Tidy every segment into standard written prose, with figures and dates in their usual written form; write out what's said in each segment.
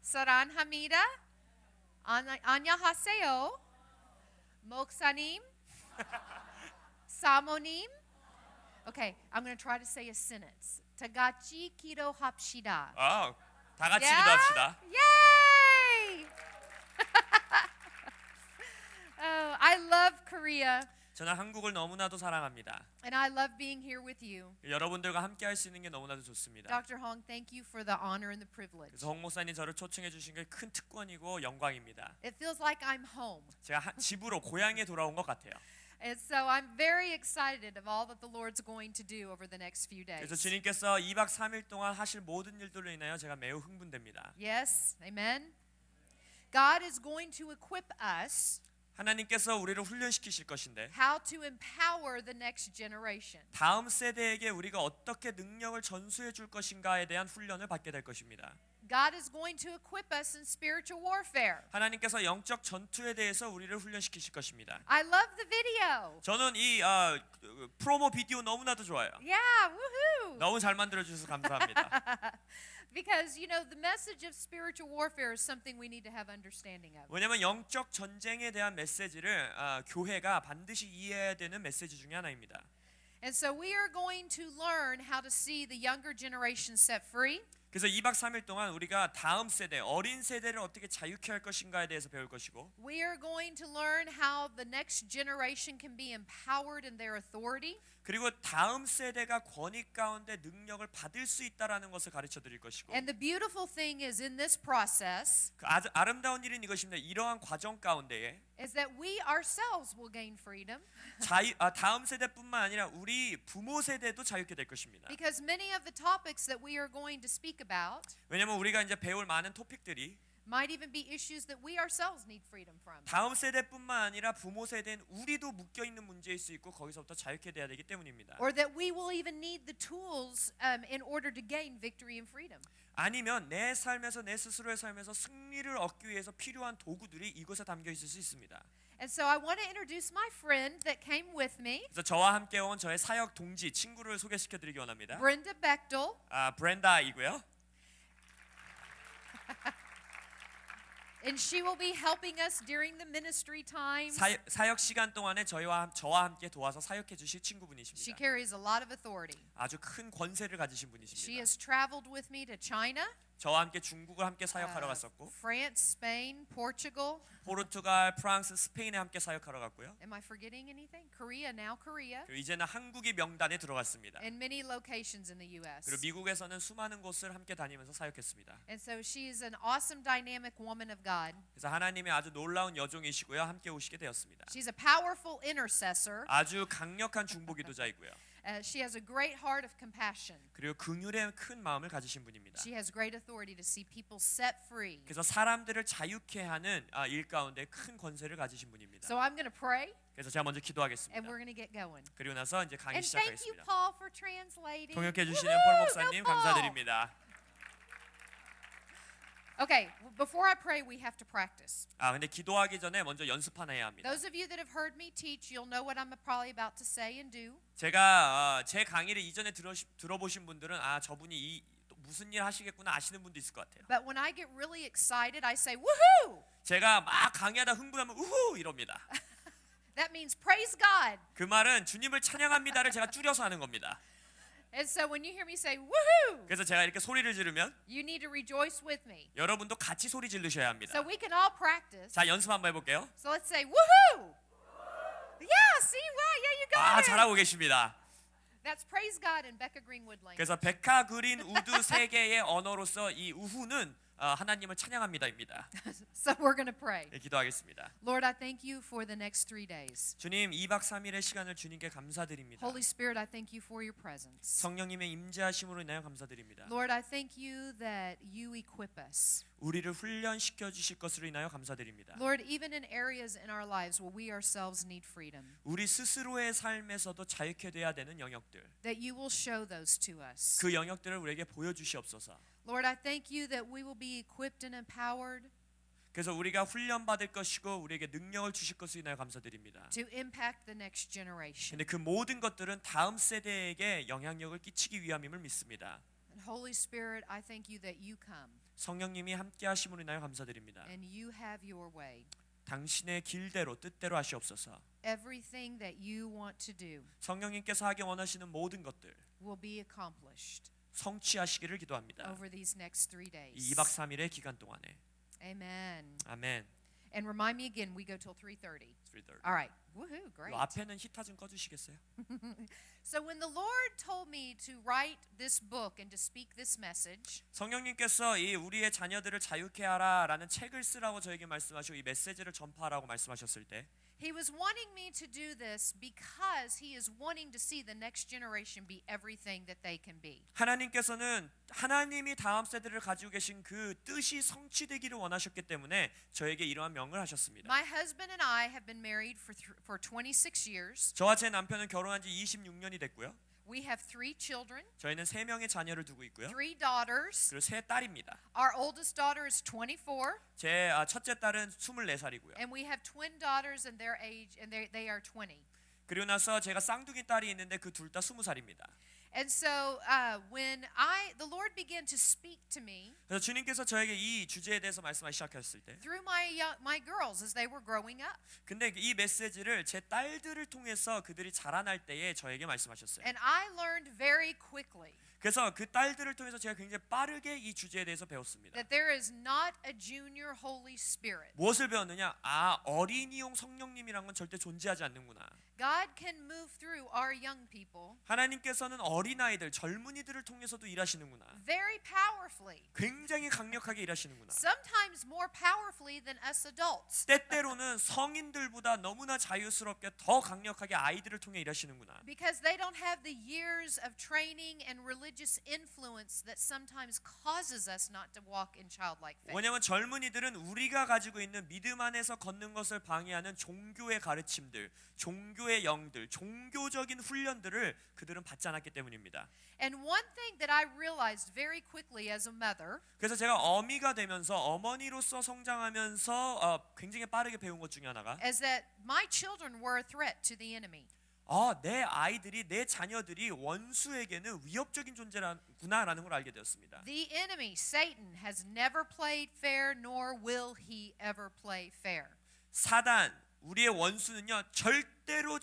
사랑합니다. 안녕하세요. 목사님, 사모님. Okay, I'm going to try to say a sentence. 다 같이 기도합시다. 다 같이 Yeah? 기도합시다. Yay! Oh, I love Korea, 저는 한국을 너무나도 사랑합니다. and I love being here with you. 여러분들과 함께 할 수 있는 게 너무나도 좋습니다. Dr. Hong, thank you for the honor and the privilege. 그래서 홍 목사님 저를 초청해 주신 게 큰 특권이고 영광입니다. It feels like I'm home. 제가 집으로 고향에 돌아온 것 같아요. And so I'm very excited of all that the Lord's going to do over the next few days. 그래서 주님께서 2박 3일 동안 하실 모든 일들로 인하여 제가 매우 흥분됩니다. Yes, amen. God is going to equip us 하나님께서 우리를 훈련시키실 것인데 how to empower the next generation. 다음 세대에게 우리가 어떻게 능력을 전수해 줄 것인가에 대한 훈련을 받게 될 것입니다. God is going to equip us in spiritual warfare. 하나님께서 영적 전투에 대해서 우리를 훈련시키실 것입니다. I love the video. 저는 이 프로모 비디오 너무나도 좋아요. Yeah, woohoo! 너무 잘 만들어 주셔서 감사합니다. Because you know the message of spiritual warfare is something we need to have understanding of. 왜냐하면 영적 전쟁에 대한 메시지를 교회가 반드시 이해해야 되는 메시지 중에 하나입니다. And so we are going to learn how to see the younger generation set free. 그래서 2박 3일 동안 우리가 다음 세대, 어린 세대를 어떻게 자유케 할 것인가에 대해서 배울 것이고 We are going to learn how the next generation can be empowered in their authority. 그리고 다음 세대가 권위 가운데 능력을 받을 수 있다라는 것을 가르쳐 드릴 것이고 And the beautiful thing is in this process 아주 아름다운 일은 이것입니다. 이러한 과정 가운데에 is that we ourselves will gain freedom 다음 세대뿐만 아니라 우리 부모 세대도 자유케 될 것입니다. because many of the topics that we are going to speak about 왜냐하면 우리가 이제 배울 많은 토픽들이 might even be issues that we ourselves need freedom from. 다음 세대뿐만 아니라 부모 세대는 우리도 묶여 있는 문제일 수 있고 거기서부터 자유케 돼야 되기 때문입니다. Or that we will even need the tools in order to gain victory and freedom. 아니면 내 삶에서 내 스스로의 삶에서 승리를 얻기 위해서 필요한 도구들이 이곳에 담겨 있을 수 있습니다. And so I want to introduce my friend that came with me, 그래서 저와 함께 온 저의 사역 동지 친구를 소개시켜 드리기 원합니다. Brenda Bechtel. 브렌다이고요. And she will be helping us during the ministry times. 사역 시간 동안에 저와 함께 도와서 사역해 주실 She 친구분이십니다. carries a lot of authority. 아주 큰 권세를 가지신 She 분이십니다. has traveled with me to China, 저와 함께 중국을 함께 사역하러 갔었고 France, Spain, Portugal. 포르투갈, 프랑스, 스페인에 함께 사역하러 갔고요. Am I forgetting anything? Korea, now Korea. 그리고 이제는 한국이 명단에 들어갔습니다. And many locations in the U.S. 그리고 미국에서는 수많은 곳을 함께 다니면서 사역했습니다. And so she is an awesome, dynamic woman of God. 그래서 하나님의 아주 놀라운 여종이시고요. 함께 오시게 되었습니다. She's a powerful intercessor. 아주 강력한 중보기도자이고요. She has a great heart of compassion. 그리고 긍휼의 큰 마음을 가지신 분입니다. She has great authority to see people set free. 그래서 사람들을 자유케 하는 일 가운데 큰 권세를 가지신 분입니다. So I'm going to pray, 그래서 제가 먼저 기도하겠습니다. and we're going to get going. 그리고 나서 이제 강의 And thank you, 시작하겠습니다. Paul, for translating. 통역해 주시는 Woohoo! 폴 목사님 Go, Paul! 감사드립니다. Okay, before I pray, we have to practice. 근데 기도하기 전에 먼저 연습 하나 해야 합니다. Those of you that have heard me teach, you'll know what I'm probably about to say and do. 제가 제 강의를 이전에 들어보신 분들은 저분이 또 무슨 일 하시겠구나 아시는 분도 있을 것 같아요. But when I get really excited, I say, woohoo! 제가 막 강의하다 흥분하면 우후 이럽니다. That means praise God. 그 말은 주님을 찬양합니다를 제가 줄여서 하는 겁니다. And so when you hear me say, woohoo! 그래서 제가 이렇게 소리를 지르면 You need to rejoice with me. 여러분도 같이 소리 지르셔야 합니다. So we can all practice. 자, 연습 한번 해볼게요. So let's say, woohoo! Yeah, see, wow, yeah, you got it. 잘하고 계십니다. That's praise God in Becca Greenwood language. 그래서 백화 그린 우드 세계의 언어로서 이 우후는 하나님을 찬양합니다입니다. So we're going to pray. 기도하겠습니다. Lord, I thank you for the next 3 days. 주님 2박 3일의 시간을 주님께 감사드립니다. Holy Spirit, I thank you for your presence. 성령님의 임재하심으로 인하여 감사드립니다. Lord, I thank you that you equip us. 우리를 훈련시켜 주실 것으로 인하여 감사드립니다. Lord, even in areas in our lives where we ourselves need freedom, 우리 스스로의 삶에서도 자유케 돼야 되는 영역들, that you will show those to us. 그 영역들을 우리에게 보여주시옵소서. Lord, I thank you that we will be equipped and empowered 그래서 우리가 훈련받을 것이고 우리에게 능력을 주실 것을 인하여 감사드립니다. to impact the next generation. 근데 그 모든 것들은 다음 세대에게 영향력을 끼치기 위함임을 믿습니다. And Holy Spirit, I thank you that you come 성령님이 함께 하심으로 인하여 감사드립니다. and you have your way. 당신의 길대로 뜻대로 하시옵소서. Everything that you want to do 성령님께서 하기 원하시는 모든 것들 will be accomplished 성취하시기를 기도합니다. over these next 3 이 days. 2박 3일의 기간 동안에. Amen. 아멘. And remind me again, we go till 3:30. 3:30. All right. Woohoo, great. 요 앞에는 히터 좀 꺼주시겠어요? So when the Lord told me to write this book and to speak this message, 성령님께서 이 우리의 자녀들을 자유케 하라라는 책을 쓰라고 저에게 말씀하시고 이 메시지를 전파하라고 말씀하셨을 때 He was wanting me to do this because He is wanting to see the next generation be everything that they can be. 하나님께서는 하나님이 다음 세대를 가지고 계신 그 뜻이 성취되기를 원하셨기 때문에 저에게 이러한 명을 하셨습니다. My husband and I have been married for 26 years. 저와 제 남편은 결혼한 지 26년이 됐고요. We have 3 children, 저희는 3명의 자녀를 두고 있고요. 3 daughters. 그리고 3딸입니다. Our oldest daughter is 24, 제 첫째 딸은 24살이고요. and we have twin daughters, and their age, and they are 20. 그리고 나서 제가 쌍둥이 딸이 있는데 그 둘 다 20살입니다. And so when the Lord began to speak to me 그래서 주님께서 저에게 이 주제에 대해서 말씀하기 시작했을 때 through my girls as they were growing up, 근데 이 메시지를 제 딸들을 통해서 그들이 자라날 때에 저에게 말씀하셨어요. and I learned very quickly 그래서 그 딸들을 통해서 제가 굉장히 빠르게 이 주제에 대해서 배웠습니다. that there is not a junior Holy Spirit. 무엇을 배웠느냐? 어린이용 성령님이란 건 절대 존재하지 않는구나. God can move through our young people 하나님께서는 어린아이들, 젊은이들을 통해서도 일하시는구나. very powerfully. 굉장히 강력하게 일하시는구나. Sometimes more powerfully than us adults. 때때로는 성인들보다 너무나 자유스럽게 더 강력하게 아이들을 통해 일하시는구나. Because they don't have the years of training and religious influence that sometimes causes us not to walk in childlike faith. 왜냐하면 젊은이들은 우리가 가지고 있는 믿음 안에서 걷는 것을 방해하는 종교의 가르침들, 종교의 영들, 종교적인 훈련들을 그들은 받지 않았기 때문입니다. And one thing that I realized very quickly as a mother 그래서 제가 어미가 되면서 어머니로서 성장하면서 굉장히 빠르게 배운 것 중에 하나가 is that my children were a threat to the enemy. 내 아이들이, 내 자녀들이 원수에게는 위협적인 존재구나라는 걸 알게 되었습니다. The enemy, Satan, has never played fair, nor will he ever play fair. 사단, 우리의 원수는요 절대로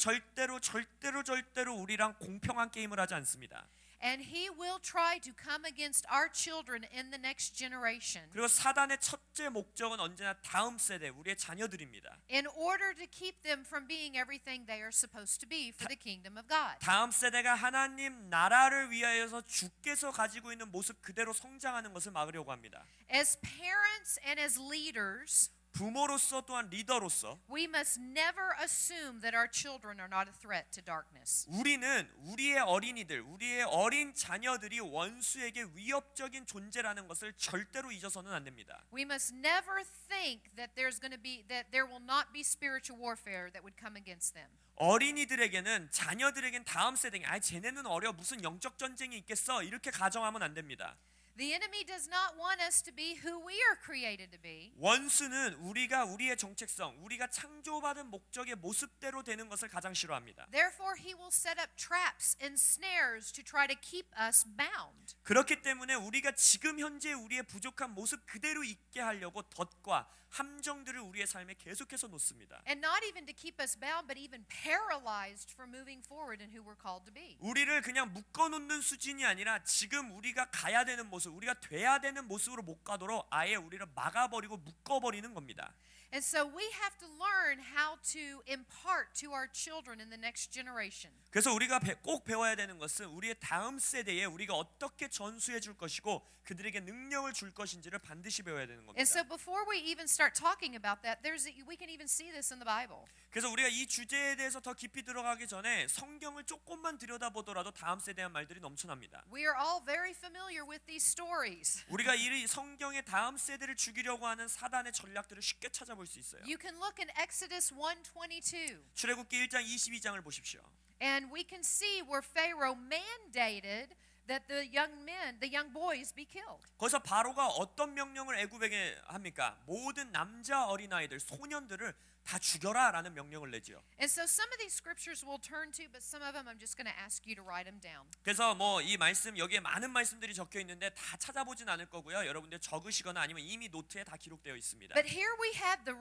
우리랑 공평한 게임을 하지 않습니다. And he will try to come against our children in the next generation 그리고 사단의 첫째 목적은 언제나 다음 세대, 우리의 자녀들입니다. in order to keep them from being everything they are supposed to be for the kingdom of God. 다음 세대가 하나님 나라를 위하여서 주께서 가지고 있는 모습 그대로 성장하는 것을 막으려고 합니다. As parents and as leaders, 부모로서 또한 리더로서 we must never assume that our children are not a threat to darkness. 우리는 우리의 어린이들, 우리의 어린 자녀들이 원수에게 위협적인 존재라는 것을 절대로 잊어서는 안 됩니다. We must never think that that there will not be spiritual warfare that would come against them. 어린이들에게는 자녀들에겐 다음 세대에 쟤네는 어려 무슨 영적 전쟁이 있겠어 이렇게 가정하면 안 됩니다. The enemy does not want us to be who we are created to be. 원수는 우리의 정체성, 우리가 창조받은 목적의 모습대로 되는 것을 가장 싫어합니다. Therefore, he will set up traps and snares to try to keep us bound. 그렇기 때문에 우리가 지금 현재 우리의 부족한 모습 그대로 있게 하려고 덫과 함정들을 우리의 삶에 계속해서 놓습니다. And not even to keep us bound, but even paralyzed for moving forward in who we're called to be. 우리를 그냥 묶어놓는 수준이 아니라 지금 우리가 가야 되는 모습, 우리가 돼야 되는 모습으로 못 가도록 아예 우리를 막아버리고 묶어버리는 겁니다. And so we have to learn how to impart to our children in the next generation. 그래서 우리가 꼭 배워야 되는 것은 우리의 다음 세대에 우리가 어떻게 전수해 줄 것이고 그들에게 능력을 줄 것인지를 반드시 배워야 되는 겁니다. And so before we even start talking about that, we can even see this in the Bible. 그래서 우리가 이 주제에 대해서 더 깊이 들어가기 전에 성경을 조금만 들여다보더라도 다음 세대에 대한 말들이 넘쳐납니다. We are all very familiar with these stories. 우리가 이 성경의 다음 세대를 죽이려고 하는 사단의 전략들을 쉽게 찾아볼 수 있어요. You can look in Exodus 1:22. 출애굽기 1장 22장을 보십시오. And we can see where Pharaoh mandated that the young boys be killed. 거기서 바로가 어떤 명령을 애굽에게 합니까? 모든 남자 어린아이들, 소년들을 다 죽여라라는 명령을 내지요. And so some of these scriptures we'll turn to, but some of them I'm just going to ask you to write them down. 그래서 뭐 이 말씀 여기에 많은 말씀들이 적혀 있는데 다 찾아보진 않을 거고요. 여러분들 적으시거나 아니면 이미 노트에 다 기록되어 있습니다. But here we have the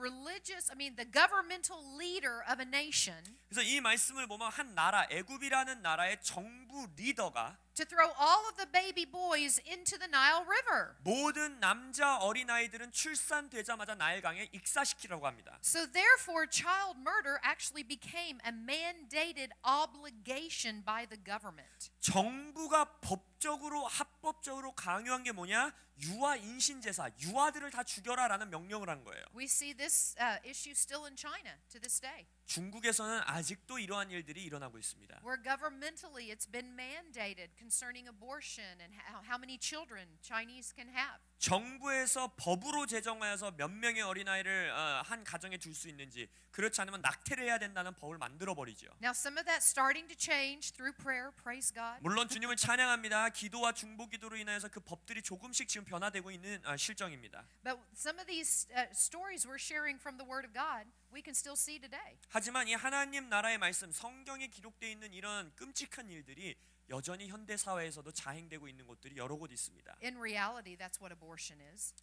the governmental leader of a nation 그래서 이 말씀을 보면 한 나라 애굽이라는 나라의 정부 리더가 to throw all of the baby boys into the Nile River. 모든 남자 어린아이들은 출산되자마자 나일강에 익사시키라고 합니다. So therefore, child murder actually became a mandated obligation by the government. 정부가 법적으로 합법적으로 강요한 게 뭐냐? 유아 인신제사, 유아들을 다 죽여라라는 명령을 한 거예요. We see this issue still in China to this day, 중국에서는 아직도 이러한 일들이 일어나고 있습니다. where governmentally it's been mandated concerning abortion and how many children Chinese can have. 정부에서 법으로 제정하여서 몇 명의 어린아이를 한 가정에 둘 수 있는지, 그렇지 않으면 낙태를 해야 된다는 법을 만들어 버리죠. Now some of that's starting to change through prayer, praise God. 물론 주님을 찬양합니다. 기도와 중보 기도로 인하여서 그 법들이 조금씩 지금 변화되고 있는 실정입니다. But some of these stories we're sharing from the Word of God, we can still see today. 하지만 이 하나님 나라의 말씀, 성경에 기록되어 있는 이런 끔찍한 일들이 여전히 현대 사회에서도 자행되고 있는 곳들이 여러 곳 있습니다. In reality, that's what abortion is.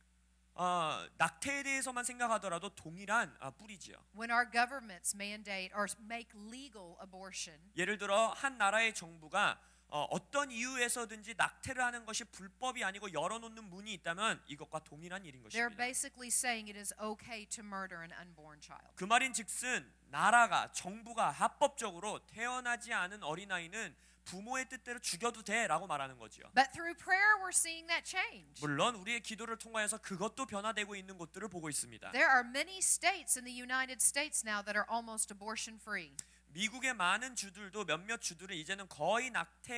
낙태에 대해서만 생각하더라도 동일한 뿌리지요. When our governments mandate or make legal abortion, 예를 들어 한 나라의 정부가 어떤 이유에서든지 낙태를 하는 것이 불법이 아니고 열어놓는 문이 있다면 이것과 동일한 일인 they're 것입니다. basically saying it is okay to murder an unborn child. 그 말인즉슨 나라가 정부가 합법적으로 태어나지 않은 어린아이는 부모의 뜻대로 죽여도 돼라고 말하는 거죠. But through prayer, we're seeing that change. 물론 우리의 기도를 통하여서 그것도 변화되고 있는 곳들을 보고 있습니다. There are many states in the United States now that are almost abortion free. 미국의 많은 주들도 몇몇 주들은 이제는 거의 낙태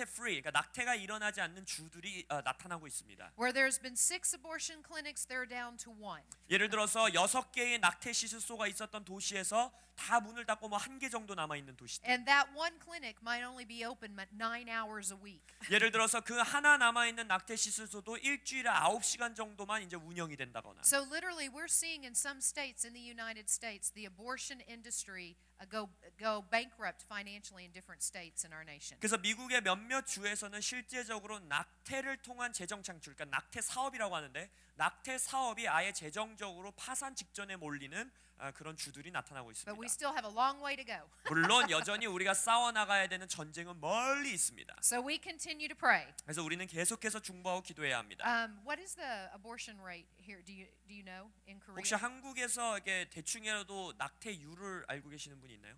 free, 그러니까 낙태가 일어나지 않는 주들이 나타나고 있습니다. Where there's been 6 abortion clinics, they're down to 1. 예를 들어서 6개의 낙태 시술소가 있었던 도시에서 다 문을 닫고 뭐 1개 정도 남아 있는 도시들. And that one clinic might only be open 9 hours a week. 예를 들어서 그 하나 남아 있는 낙태 시술소도 일주일에 9시간 정도만 이제 운영이 된다거나. So literally we're seeing in some states in the United States the abortion industry go bankrupt financially in different states in our nation. 그래서 미국의 몇몇 주에서는 실제적으로 낙태를 통한 재정 창출, 그러니까 낙태 사업이라고 하는데 낙태 사업이 아예 재정적으로 파산 직전에 몰리는 그런 주들이 나타나고 있습니다. But we still have a long way to go. 물론 여전히 우리가 싸워 나가야 되는 전쟁은 멀리 있습니다. So we continue to pray. 그래서 우리는 계속해서 중보하고 기도해야 합니다. What is the abortion rate here? Do you know in Korea? 혹시 한국에서 이게 대충이라도 낙태율을 알고 계시는 분이 있나요?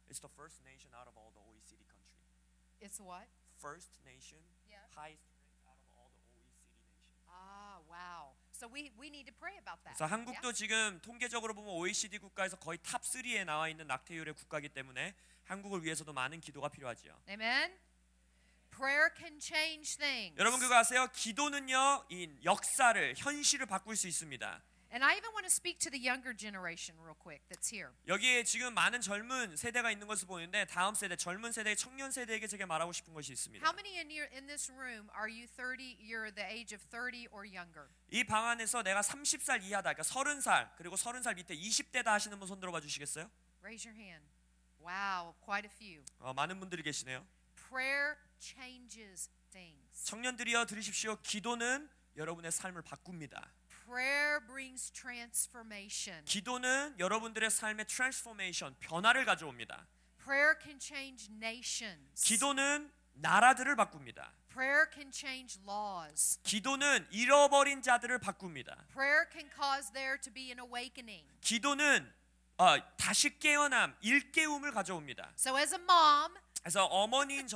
It's the first nation out of all the OECD country. It's what? First nation, Yeah. highest rate out of all the OECD nations. Ah, wow. So we need to pray about that. 그래서 한국도 지금 통계적으로 보면 OECD 국가에서 거의 탑 3에 나와 있는 낙태율의 국가이기 때문에 한국을 위해서도 많은 기도가 필요하지요. Amen. Prayer can change things. 여러분 그거 아세요? 기도는요, 이 역사를 현실을 바꿀 수 있습니다. And I even want to speak to the younger generation real quick that's here. 여기에 지금 많은 젊은 세대가 있는 것을 보는데 다음 세대, 젊은 세대, 청년 세대에게 제가 말하고 싶은 것이 있습니다. How many in this room are you 30? You're the age of 30 or younger? 이 방 안에서 내가 30살 이하다, 그러니까 30살 그리고 30살 밑에 20대다 하시는 분 손 들어봐 주시겠어요? Raise your hand. Wow, quite a few. 많은 분들이 계시네요. Prayer changes things. 청년들이여 들으십시오. 기도는 여러분의 삶을 바꿉니다. Prayer brings transformation. 기도는 여러분들의 삶의 트랜스포메이션, 변화를 가져옵니다. Prayer can change nations. 기도는 나라들을 바꿉니다. Prayer can change laws. 기도는 잃어버린 자들을 바꿉니다. Prayer can cause there to be an awakening. 기도는 다시 깨어남, 일깨움을 가져옵니다. So as a mom, 그래서 어머니인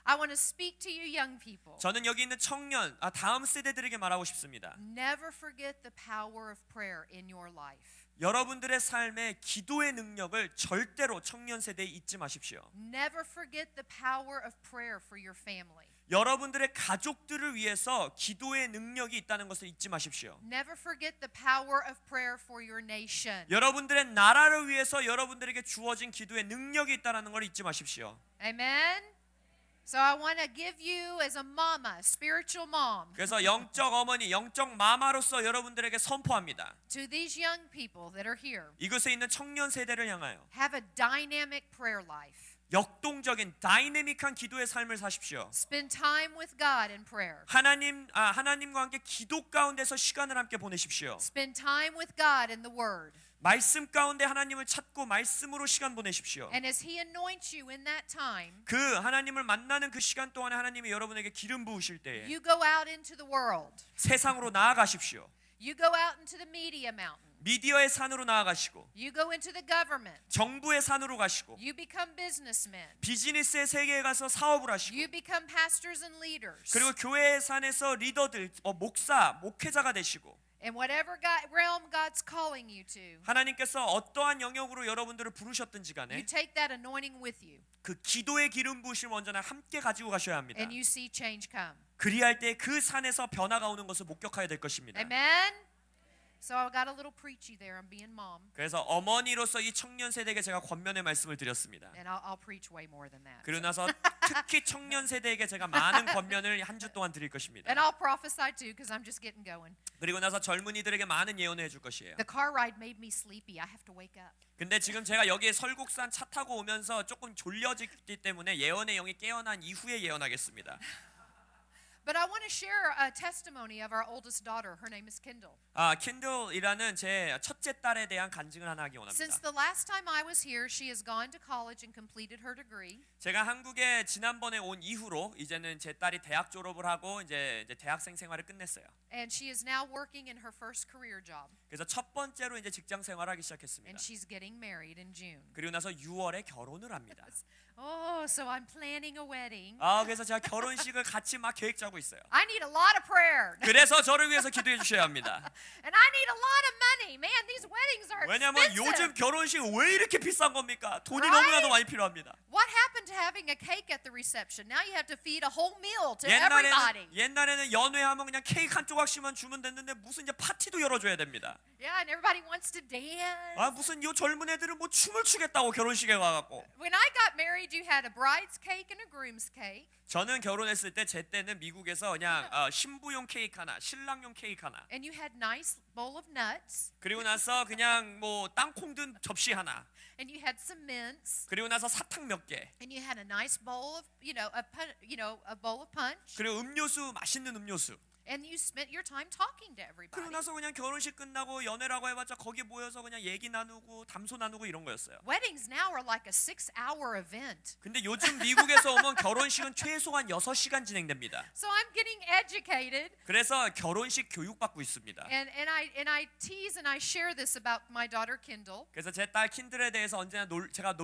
I want to speak to you young people. 저는 여기 있는 청년, 다음 세대들에게 말하고 싶습니다. Never forget the power of prayer in your life. 여러분들의 삶에 기도의 능력을 절대로 청년 세대에 잊지 마십시오. Never forget the power of prayer for your family. 여러분들의 가족들을 위해서 기도의 능력이 있다는 것을 잊지 마십시오. Never forget the power of prayer for your nation. 여러분들의 나라를 위해서 여러분들에게 주어진 기도의 능력이 있다는 걸 잊지 마십시오. Amen. So I want to give you as a mama, spiritual mom, 그래서 영적 어머니, 영적 마마로서 여러분들에게 선포합니다. to these young people that are here. 이곳에 있는 청년 세대를 향하여 Have a dynamic prayer life. 역동적인 다이내믹한 기도의 삶을 사십시오. Spend time with God in prayer. 하나님과 함께 기도 가운데서 시간을 함께 보내십시오. Spend time with God in the Word. 말씀 가운데 하나님을 찾고 말씀으로 시간 보내십시오. And as He anoints you in that time, 그 하나님을 만나는 그 시간 동안에 하나님이 여러분에게 기름 부으실 때에 you go out into the world. 세상으로 나아가십시오. You go out into the media mountain. 미디어의 산으로 나아가시고 You go into the government. 정부의 산으로 가시고 You become businessmen. 비즈니스의 세계에 가서 사업을 하시고 You become pastors and leaders. 그리고 교회의 산에서 리더들, 목사, 목회자가 되시고 In whatever realm God's calling you to, 하나님께서 어떠한 영역으로 여러분들을 부르셨든지 간에 you take that anointing with you 그 기도의 기름 부으심을 언제나 함께 가지고 가셔야 합니다. and you see change come. 그리할 때 그 산에서 변화가 오는 것을 목격해야 될 것입니다. Amen? So I got a little preachy there. I'm being mom. 그래서 어머니로서 이 청년 세대에게 제가 권면의 말씀을 드렸습니다. And I'll preach way more than that. 그리고 나서 특히 청년 세대에게 제가 많은 권면을 한 주 동안 드릴 것입니다. And I'll prophesy too because I'm just getting going. 그리고 나서 젊은이들에게 많은 예언을 해줄 것이에요. The car ride made me sleepy. I have to wake up. 근데 지금 제가 여기에 설국산 차 타고 오면서 조금 졸려지기 때문에 예언의 영이 깨어난 이후에 예언하겠습니다. But I want to share a testimony of our oldest daughter. Her name is Kendall. 킨들이라는 제 첫째 딸에 대한 간증을 하나 하기 원합니다. Since the last time I was here, she has gone to college and completed her degree. 제가 한국에 지난번에 온 이후로 이제는 제 딸이 대학 졸업을 하고 이제 대학생 생활을 끝냈어요. And she is now working in her first career job. 그래서 첫 번째로 이제 직장 생활하기 시작했습니다. And she's getting married in June. 그리고 나서 6월에 결혼을 합니다. Oh, so I'm planning a wedding. 그래서 제가 결혼식을 같이 막 계획 짜고 있어요. I need a lot of prayer. 그래서 저를 위해서 기도해 주셔야 합니다. And I need a lot of money. Man, these weddings are 왜냐면 expensive. 요즘 결혼식 왜 이렇게 비싼 겁니까? 돈이 Right? 너무나도 많이 필요합니다. What happened to having a cake at the reception? Now you have to feed a whole meal to everybody. 옛날에는 연회하면 그냥 케이크 한 조각씩만 주면 됐는데 무슨 이제 파티도 열어줘야 됩니다. Yeah, and everybody wants to dance. 무슨 요 젊은 애들은 뭐 춤을 추겠다고 결혼식에 가갖고. When I got married, you had a bride's cake and a groom's cake. 저는 결혼했을 때 제 때는 미국에서 그냥 신부용 케이크 하나, 신랑용 케이크 하나. And you had nice bowl of nuts. 그리고 나서 그냥 뭐 땅콩 든 접시 하나. And you had some mints. 그리고 나서 사탕 몇 개. And you had a nice bowl of, a bowl of punch. 그리고 음료수, 맛있는 음료수. And you spent your time talking to everybody. 그리고 나서 그냥 결혼식 끝나고 연애라고 해봤자 거기 모여서 그냥 얘기 나누고 담소 나누고 이런 거였어요. Weddings now are like a 6-hour event. 근데 요즘 미국에서 오면 결혼식은 최소한 6시간 진행됩니다. So I'm getting educated. 그래서 결혼식 교육받고 있습니다. And I tease and I share this about my daughter Kendall. 그래서 제 딸 킨들에 대해서 언제나 제가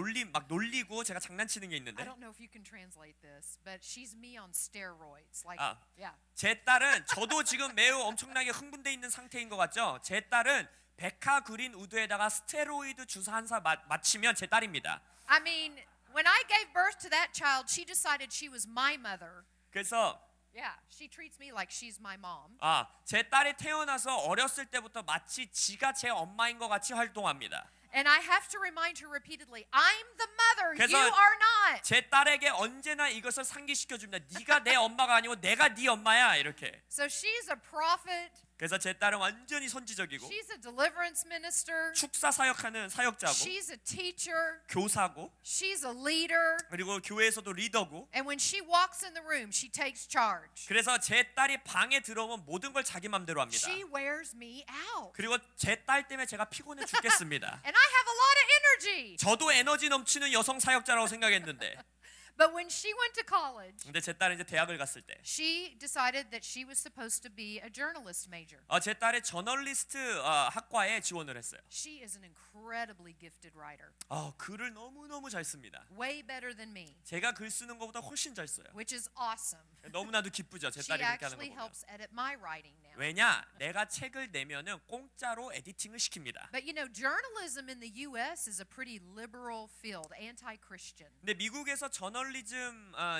놀리고 제가 장난치는 게 있는데 I don't know if you can translate this, but she's me on steroids. Like, yeah. 제 딸은 저도 지금 매우 엄청나게 흥분돼 있는 상태인 것 같죠? 제 딸은 백화 그린 우드에다가 스테로이드 주사 한 사 맞히면 제 딸입니다. I mean, when I gave birth to that child, she decided she was my mother. 그래서 Yeah, she treats me like she's my mom. 제 딸이 태어나서 어렸을 때부터 마치 지가 제 엄마인 것 같이 활동합니다. And I have to remind her repeatedly, I'm the mother, 그래서 you are not. 제 딸에게 언제나 이것을 상기시켜 줍니다. 네가 내 엄마가 아니고 내가 네 엄마야 이렇게. So she's a prophet. 그래서 제 딸은 완전히 선지적이고 She's a deliverance minister. 축사 사역하는 사역자고 She's a teacher. 교사고 She's a leader. 그리고 교회에서도 리더고. And when she walks in the room, she takes charge. 그래서 제 딸이 방에 들어오면 모든 걸 자기 맘대로 합니다. She wears me out. 그리고 제 딸 때문에 제가 피곤해 죽겠습니다. And I have a lot of energy. 저도 에너지 넘치는 여성 사역자라고 생각했는데 But when she went to college, 근데 제 딸이 이제 대학을 갔을 때 she decided that she was supposed to be a journalist major. 제 딸이 저널리스트 학과에 지원을 했어요. She is an incredibly gifted writer. 글을 너무너무 잘 씁니다. Way better than me, 제가 글 쓰는 것보다 훨씬 잘 써요. which is awesome. 너무나도 기쁘죠. 제 She 딸이 그렇게 하는 거 actually 보면. helps edit my writing now. 왜냐? 내가 책을 내면은 공짜로 에디팅을 시킵니다. But you know, journalism in the U.S. is a pretty liberal field, anti-Christian. 근데 미국에서 저널리즘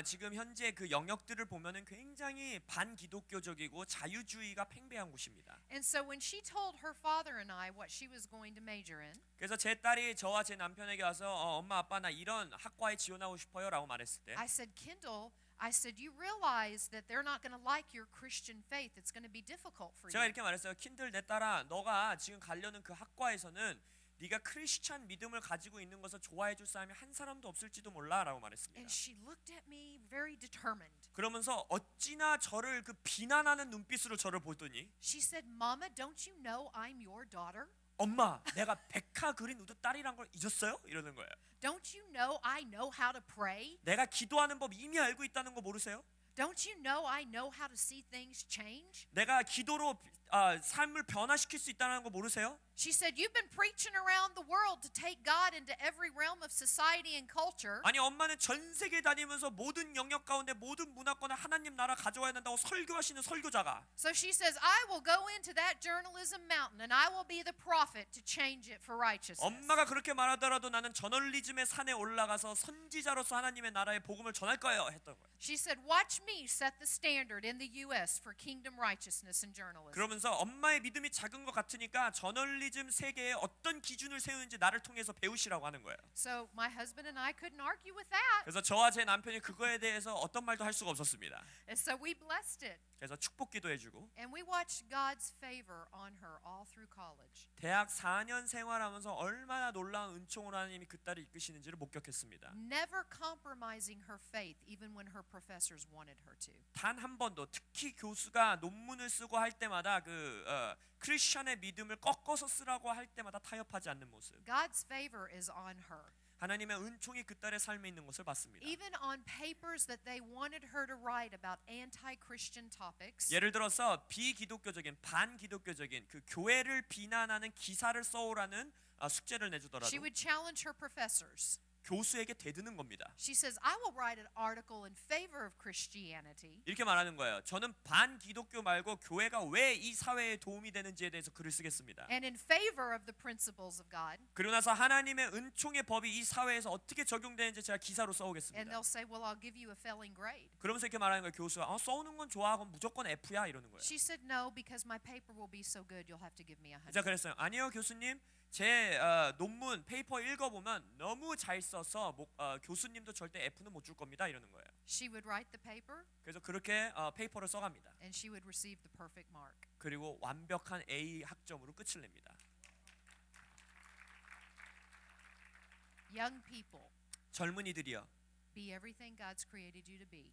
지금 현재 그 영역들을 보면은 굉장히 반기독교적이고 자유주의가 팽배한 곳입니다. And so when she told her father and I what she was going to major in, 그래서 제 딸이 저와 제 남편에게 와서 엄마 아빠 나 이런 학과에 지원하고 싶어요라고 말했을 때 I said, Kendall, I said, you realize that they're not going to like your Christian faith. It's going to be difficult for 제가 you. 이렇게 말했어요. 킨들 내 딸아, 너가 지금 가려는 그 학과에서는 네가 크리스찬 믿음을 가지고 있는 것을 좋아해 줄 사람이 한 사람도 없을지도 몰라라고 말했습니다. And she looked at me very determined. 그러면서 어찌나 저를 그 비난하는 눈빛으로 저를 보더니 She said, Mama, don't you know I'm your daughter? 엄마, 내가 백화 그린 우드 딸이란 걸 잊었어요? 이러는 거예요. Don't you know I know how to pray? 내가 기도하는 법 이미 알고 있다는 거 모르세요? Don't you know I know how to see things change? 내가 기도로 삶을 변화시킬 수 있다는 거 모르세요? She said, you've been preaching around the world to take God into every realm of society and culture. 아니 엄마는 전 세계 다니면서 모든 영역 가운데 모든 문화권을 하나님 나라 가져와야 된다고 설교하시는 설교자가 So she says, I will go into that journalism mountain and I will be the prophet to change it for righteousness. 엄마가 그렇게 말하더라도 나는 저널리즘의 산에 올라가서 선지자로서 하나님의 나라의 복음을 전할 거예요 했던 거예요. She said, watch me set the standard in the U.S. for kingdom righteousness and journalism. 그러면서 엄마의 믿음이 작은 것 같으니까 저널리즘 세계에 어떤 기준을 세우는지 나를 통해서 배우시라고 하는 거예요. So my husband and I couldn't argue with that. 그래서 저와 제 남편이 그거에 대해서 어떤 말도 할 수가 없었습니다. And so we blessed it. 그래서 축복기도 해주고 And we watched God's favor on her all through college. 대학 4년 생활하면서 얼마나 놀라운 은총으로 하나님이 그 딸을 이끄시는지를 목격했습니다. Never compromising her faith even when her professors wanted her to. 단 한 번도 특히 교수가 논문을 쓰고 할 때마다 크리스천의 믿음을 꺾어서 쓰라고 할 때마다 타협하지 않는 모습. God's favor is on her. 하나님의 은총이 그 딸의 삶에 있는 것을 봤습니다. Even on papers that they wanted her to write about anti-Christian topics. 예를 들어서 비기독교적인 반기독교적인 그 교회를 비난하는 기사를 써오라는 숙제를 내주더라도 She would challenge her professors. 교수에게 대드는 겁니다. She says, I will write an article in favor of Christianity. 이렇게 말하는 거예요. 저는 반기독교 말고 교회가 왜 이 사회에 도움이 되는지에 대해서 글을 쓰겠습니다. And in favor of the principles of God. 그리고 나서 하나님의 은총의 법이 이 사회에서 어떻게 적용되는지 제가 기사로 And 써오겠습니다. they'll say, well, I'll give you a failing grade. 그러면서 이렇게 말하는 거예요. 교수가 써오는 건 좋아. 그럼 무조건 F야 이러는 거예요. She said, no, because my paper will be so good, you'll have to give me 100. 제가 그랬어요. 아니요 교수님. 제 논문 페이퍼 읽어보면 너무 잘 써서 교수님도 절대 F는 못 줄 겁니다 이러는 거예요. She would write the paper 그래서 그렇게 페이퍼를 써갑니다. and she would receive the perfect mark. 그리고 완벽한 A 학점으로 끝을 냅니다. Young people, 젊은이들이여, be everything God's created you to be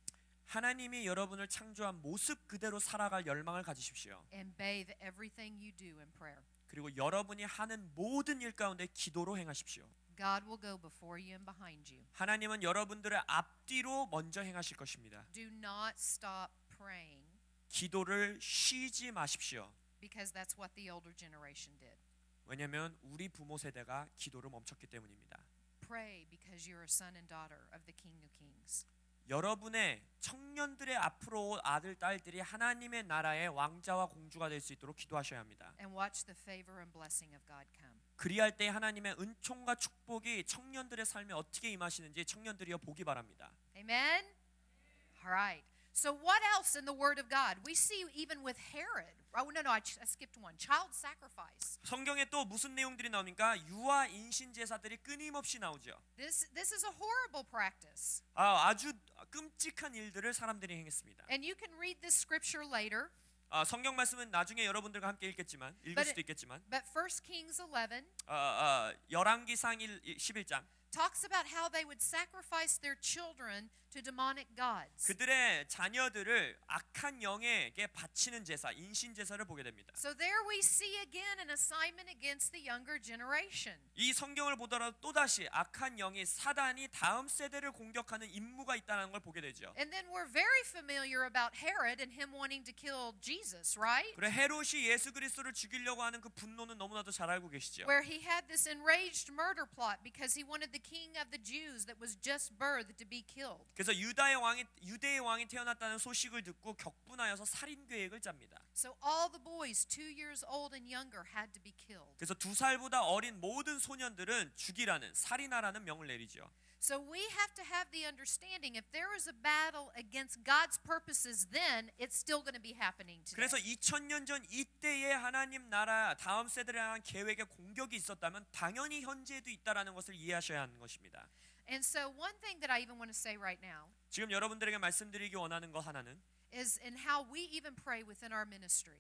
하나님이 여러분을 창조한 모습 그대로 살아갈 열망을 가지십시오. and bathe everything you do in prayer. 그리고 여러분이 하는 모든 일 가운데 기도로 행하십시오. God will go before you and behind you. 하나님은 여러분들의 앞뒤로 먼저 행하실 것입니다. Do not stop praying 기도를 쉬지 마십시오. because that's what the older generation did. 왜냐하면 우리 부모 세대가 기도를 멈췄기 때문입니다. Pray because you're a son and daughter of the King of Kings. 여러분의 청년들의 앞으로 올 아들 딸들이 하나님의 나라의 왕자와 공주가 될 수 있도록 기도하셔야 합니다. And watch the favor and blessing of God come. 그리할 때 하나님의 은총과 축복이 청년들의 삶에 어떻게 임하시는지 청년들이여 보기 바랍니다. Amen? All right. So what else in the Word of God? We see even with Herod. Oh, no, I skipped one. Child sacrifice. 성경에 또 무슨 내용들이 나옵니까? 유아 인신 제사들이 끊임없이 나오죠. This is a horrible practice. 아주 끔찍한 일들을 사람들이 행했습니다. And you can read this scripture later. 성경 말씀은 나중에 여러분들과 함께 읽을 수도 있겠지만 But 1 Kings 11 열왕기상 11장 talks about how they would sacrifice their children to demonic gods. 그들의 자녀들을 악한 영에게 바치는 제사, 인신 제사를 보게 됩니다. So there we see again an assignment against the younger generation. 이 성경을 보더라도 또다시 악한 영이 사단이 다음 세대를 공격하는 임무가 있다는 걸 보게 되죠. And then we're very familiar about Herod and him wanting to kill Jesus, right? 그래 헤롯이 예수 그리스도를 죽이려고 하는 그 분노는 너무나도 잘 알고 계시죠. Where he had this enraged murder plot because he wanted the king of the Jews that was just birthed to be killed. 그래서 유대의 왕이 태어났다는 소식을 듣고 격분하여서 살인 계획을 짭니다. So all the boys 2 years old and younger had to be killed. 그래서 2살보다 어린 모든 소년들은 죽이라는 살인하라는 명을 내리죠. So we have to have the understanding if there is a battle against God's purposes then it's still going to be happening today. 그래서 2000년 전 이때에 하나님 나라 다음 세대를 향한 계획의 공격이 있었다면 당연히 현재에도 있다라는 것을 이해하셔야 하는 것입니다. And so one thing that I even want to say right now 지금 여러분들에게 말씀드리기 원하는 거 하나는 is in how we even pray within our ministry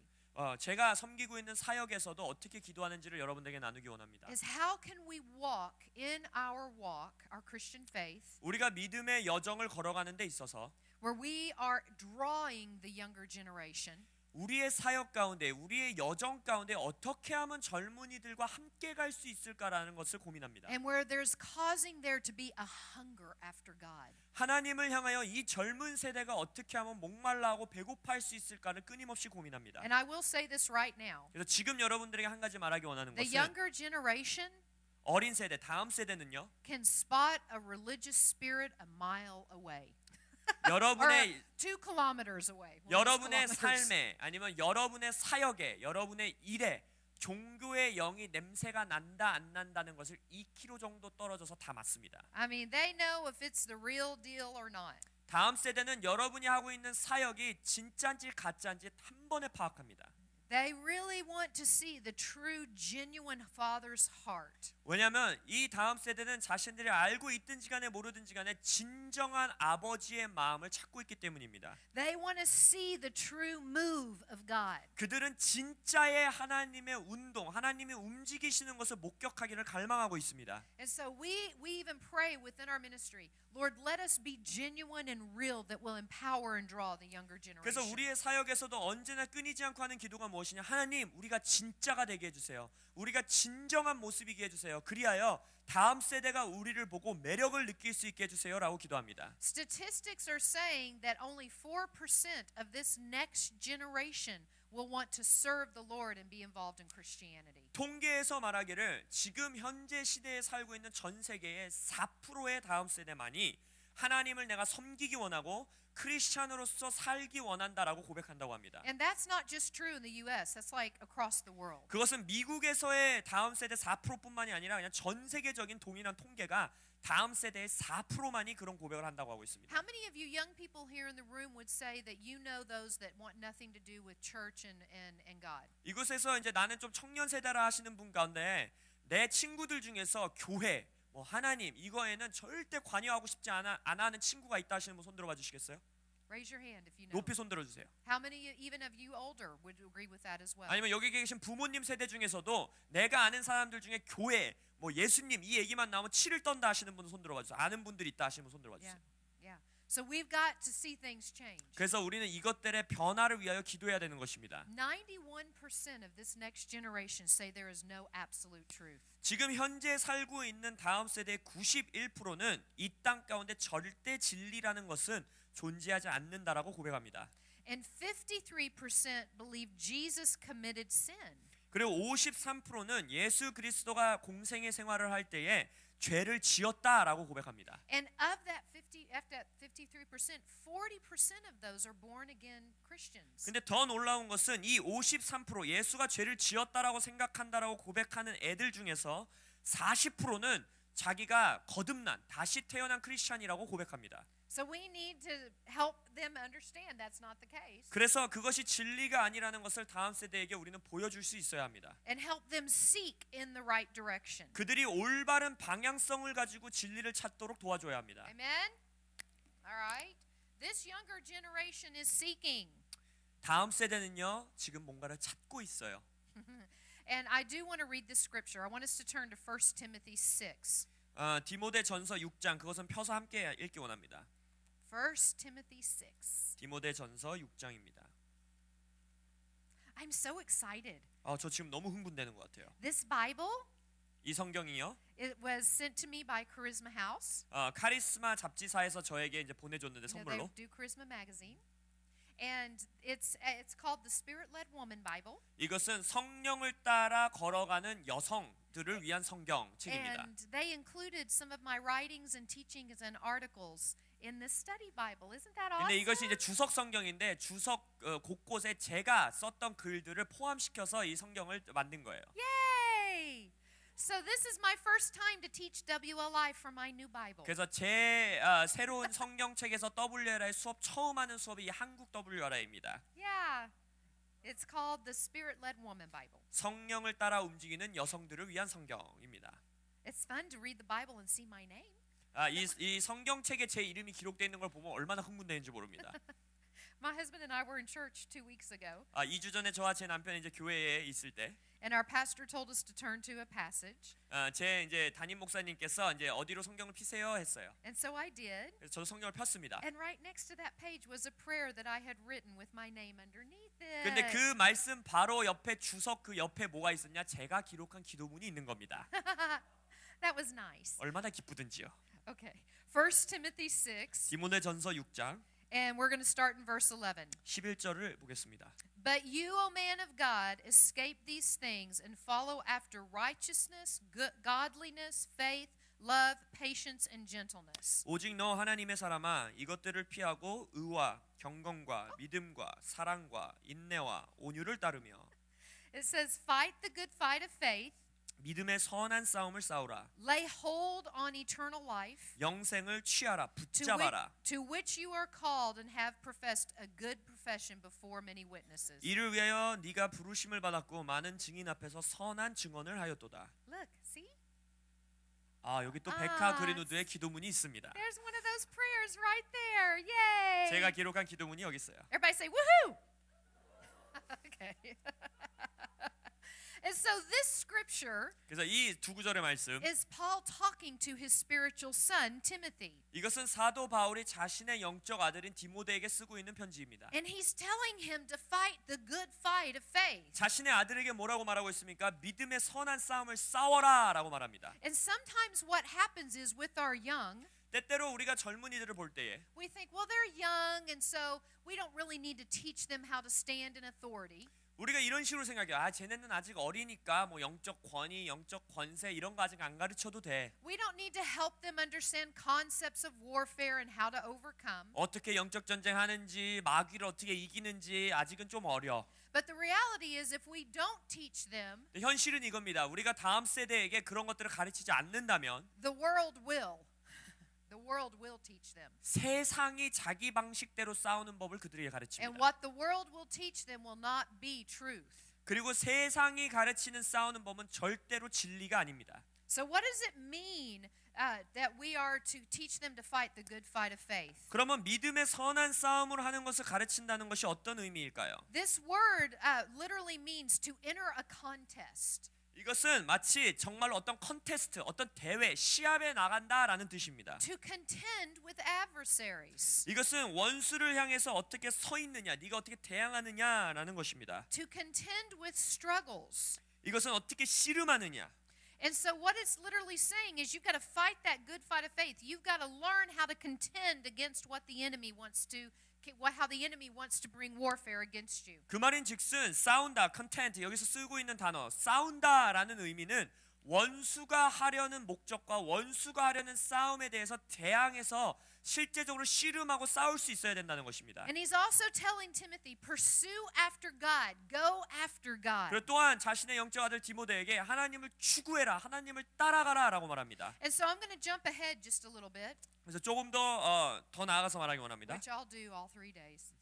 제가 섬기고 있는 사역에서도 어떻게 기도하는지를 여러분들에게 나누기 원합니다. is how can we walk in our walk, our Christian faith, 우리가 믿음의 여정을 걸어가는 데 있어서 where we are drawing the younger generation 우리의 사역 가운데 우리의 여정 가운데 어떻게 하면 젊은이들과 함께 갈 수 있을까라는 것을 고민합니다. and where there's causing there to be a hunger after God. 하나님을 향하여 이 젊은 세대가 어떻게 하면 목말라하고 배고파할 수 있을까를 끊임없이 고민합니다. And I will say this right now. 그래서 지금 여러분들에게 한 가지 말하기 원하는 The 것은 younger generation 어린 세대, 다음 세대는요. can spot a religious spirit a mile away. or 여러분의 2 kilometers away. 여러분의 kilometers. 삶에 아니면 여러분의 사역에 여러분의 일에 종교의 영이 냄새가 난다 안 난다는 것을 2km 정도 떨어져서 다 맞습니다. I mean, they know if it's the real deal or not. 다음 세대는 여러분이 하고 있는 사역이 진짜인지 가짜인지 한 번에 파악합니다. They really want to see the true, genuine Father's heart. 왜냐하면 이 다음 세대는 자신들이 알고 있든지 간에 모르든지 간에 진정한 아버지의 마음을 찾고 있기 때문입니다. They want to see the true move of God. 그들은 진짜의 하나님의 운동, 하나님이 움직이시는 것을 목격하기를 갈망하고 있습니다. And so we even pray within our ministry, Lord, let us be genuine and real that will empower and draw the younger 그래서 generation. 우리의 사역에서도 언제나 끊이지 않고 하는 기도가 무엇이냐? 하나님, 우리가 진짜가 되게 해주세요. 우리가 진정한 모습이게 해주세요. 그리하여 다음 세대가 우리를 보고 매력을 느낄 수 있게 해주세요라고 기도합니다. Statistics are saying that only 4% of this next generation will want to serve the Lord and be involved in Christianity. 통계에서 말하기를 지금 현재 시대에 살고 있는 전 세계의 4%의 다음 세대만이 하나님을 내가 섬기기 원하고 크리스찬으로서 살기 원한다라고 고백한다고 합니다. And that's not just true in the US, that's like across the world. 그것은 미국에서의 다음 세대 4%뿐만이 아니라 그냥 전 세계적인 동일한 통계가 다음 세대의 4%만이 그런 고백을 한다고 하고 있습니다. How many of you young people here in the room would say that you know those that want nothing to do with church and God? 이곳에서 이제 나는 좀 청년 세대라 하시는 분 가운데 내 친구들 중에서 교회 뭐 하나님 이거에는 절대 관여하고 싶지 않아 하는 친구가 있다 하시는 분 손 들어봐 주시겠어요? Raise your hand if you know. 높이 손 들어 주세요. How many even of you older would agree with that as well? 아니면 여기 계신 부모님 세대 중에서도 내가 아는 사람들 중에 교회 뭐 예수님 이 얘기만 나오면 치를 떤다 하시는 분은 손 들어봐 주세요. 아는 분들이 있다 하시는 분 손 들어봐 주세요. Yeah. So we've got to see things change. 그래서 우리는 이것들의 변화를 위하여 기도해야 되는 것입니다. 91% of this next generation say there is no absolute truth. 지금 현재 살고 있는 다음 세대의 91%는 이 땅 가운데 절대 진리라는 것은 존재하지 않는다라고 고백합니다. And 53% believe Jesus committed sin. 그리고 53%는 예수 그리스도가 공생의 생활을 할 때에 죄를 지었다라고 고백합니다. And of that 53%, 40% of those are born again Christians. 근데 더 놀라운 것은 이 53% 예수가 죄를 지었다라고 생각한다라고 고백하는 애들 중에서 40%는 자기가 거듭난 다시 태어난 크리스찬이라고 고백합니다. So we need to help them understand that's not the case. 그래서 그것이 진리가 아니라는 것을 다음 세대에게 우리는 보여줄 수 있어야 합니다. And help them seek in the right direction. 그들이 올바른 방향성을 가지고 진리를 찾도록 도와줘야 합니다. Amen? All right. This younger generation is seeking. 다음 세대는요 지금 뭔가를 찾고 있어요. And I do want to read this scripture. I want us to turn to 1 Timothy 6. 디모데전서 6장 그것은 펴서 함께 읽기 원합니다. 1 Timothy 6. 디모데전서 6장입니다. I'm so excited. 저 지금 너무 흥분되는 것 같아요. This Bible, 이 성경이요. it was sent to me by Charisma House. 카리스마 잡지사에서 저에게 이제 보내줬는데 You know, 선물로. they do Charisma magazine. And it's called the Spirit-led Woman Bible. 이것은 성령을 따라 걸어가는 여성들을 위한 성경 책입니다. And they included some of my writings and teachings and articles in this study Bible. Isn't that awesome? 근데 이것이 이제 주석 성경인데 주석 곳곳에 제가 썼던 글들을 포함시켜서 이 성경을 만든 거예요. Yay! So this is my first time to teach WLI from my new Bible. 그래서 제 새로운 성경책에서 WLI 수업 처음 하는 수업이 이 한국 WLI입니다. Yeah. It's called the Spirit-led Woman Bible. 성령을 따라 움직이는 여성들을 위한 성경입니다. It's fun to read the Bible and see my name. 이 성경책에 제 이름이 기록되어 있는 걸 보면 얼마나 흥분되는지 모릅니다. My husband and I were in church 2 weeks ago, 2주 전에 저와 제 남편이 이제 교회에 있을 때, and our pastor told us to turn to a passage, 제 이제 담임 목사님께서 이제 어디로 성경을 피세요 했어요. and so I did. 그래서 저도 성경을 폈습니다. And right next to that page was a prayer that I had written with my name underneath it. 근데 그 말씀 바로 옆에 주석 그 옆에 뭐가 있었냐? 제가 기록한 기도문이 있는 겁니다. That was nice. 얼마나 기쁘든지요. Okay. 1 Timothy 6, 디모데전서 6장 and we're going to start in verse 11. 11절을 보겠습니다. But you, O man of God, escape these things and follow after righteousness, godliness, faith, love, patience, and gentleness. 오직 너 하나님의 사람아 이것들을 피하고 의와 경건과 믿음과 사랑과 인내와 온유를 따르며 It says, fight the good fight of faith, 믿음의 선한 싸움을 싸우라. lay hold on eternal life, 영생을 취하라. 붙잡아라. to which you are called and have professed a good profession before many witnesses. 이를 위하여 네가 부르심을 받았고 많은 증인 앞에서 선한 증언을 하였도다. Look, see? 여기 또 베카 그린우드의 기도문이 있습니다. There's one of those prayers right there. Yay! 제가 기록한 기도문이 여기 있어요. Everybody say woohoo! Okay. And so this scripture 그래서 이 두 구절의 말씀, is Paul talking to his spiritual son Timothy. 이것은 사도 바울이 자신의 영적 아들인 디모데에게 쓰고 있는 편지입니다. And he's telling him to fight the good fight of faith. 자신의 아들에게 뭐라고 말하고 있습니까? 믿음의 선한 싸움을 싸워라라고 말합니다. And sometimes what happens is with our young, 때때로 우리가 젊은이들을 볼 때에 we think, well, they're young, and so we don't really need to teach them how to stand in authority. 우리가 이런 식으로 생각해요. 쟤네는 아직 어리니까 뭐 영적 권위, 영적 권세 이런 거 아직 안 가르쳐도 돼. We don't need to help them understand concepts of warfare and how to overcome. 어떻게 영적 전쟁하는지, 마귀를 어떻게 이기는지 아직은 좀 어려. But the reality is if we don't teach them, 근데 현실은 이겁니다. 우리가 다음 세대에게 그런 것들을 가르치지 않는다면 the world will. The world will teach them. 세상이 자기 방식대로 싸우는 법을 그들에게 And 가르칩니다. what the world will teach them will not be truth. 그리고 세상이 가르치는 싸우는 법은 절대로 진리가 아닙니다. So what does it mean that we are to teach them to fight the good fight of faith? 그러면 믿음의 선한 싸움을 하는 것을 가르친다는 것이 어떤 의미일까요? This word literally means to enter a contest. 이것은 마치 정말 어떤 컨테스트, 어떤 대회, 시합에 나간다라는 뜻입니다. To contend with adversaries. 이것은 원수를 향해서 어떻게 서 있느냐, 네가 어떻게 대항하느냐라는 것입니다. To contend with struggles. 이것은 어떻게 씨름하느냐. And so what it's literally saying is you've got to fight that good fight of faith. You've got to learn how to contend against what the enemy wants to how the enemy wants to bring warfare against you. 그 말인즉슨 싸운다, 컨텐트 여기서 쓰고 있는 단어 싸운다라는 의미는 원수가 하려는 목적과 원수가 하려는 싸움에 대해서 대항해서 실제적으로 씨름하고 싸울 수 있어야 된다는 것입니다. And he's also telling Timothy, pursue after God, go after God. 그리고 또한 자신의 영적 아들 디모데에게 하나님을 추구해라, 하나님을 따라가라라고 말합니다. And so I'm going to jump ahead just a little bit, 그래서 조금 더 나아가서 말하기 원합니다. which I'll do all 3 days.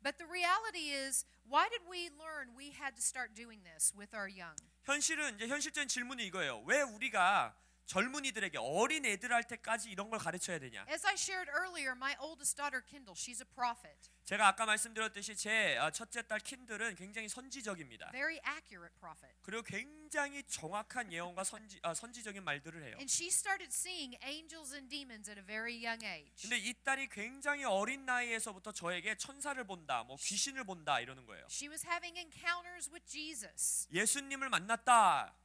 But the reality is, why did we learn we had to start doing this with our young? 현실은 이제 현실적인 질문이 이거예요. 왜 우리가 젊은이들에게 어린 애들한테까지 이런 걸 가르쳐야 되냐? As I shared earlier, my oldest daughter Kendall, she's a prophet. 제가 아까 말씀드렸듯이 제 첫째 딸 킨들은 굉장히 선지적입니다. Very accurate prophet. 그리고 굉장히 정확한 예언과 선지적인 말들을 해요. And she started seeing angels and demons at a very young age. 근데 이 딸이 굉장히 어린 나이에서부터 저에게 천사를 본다, 뭐 귀신을 본다 이러는 거예요. She was having encounters with Jesus. 예수님을 만났다.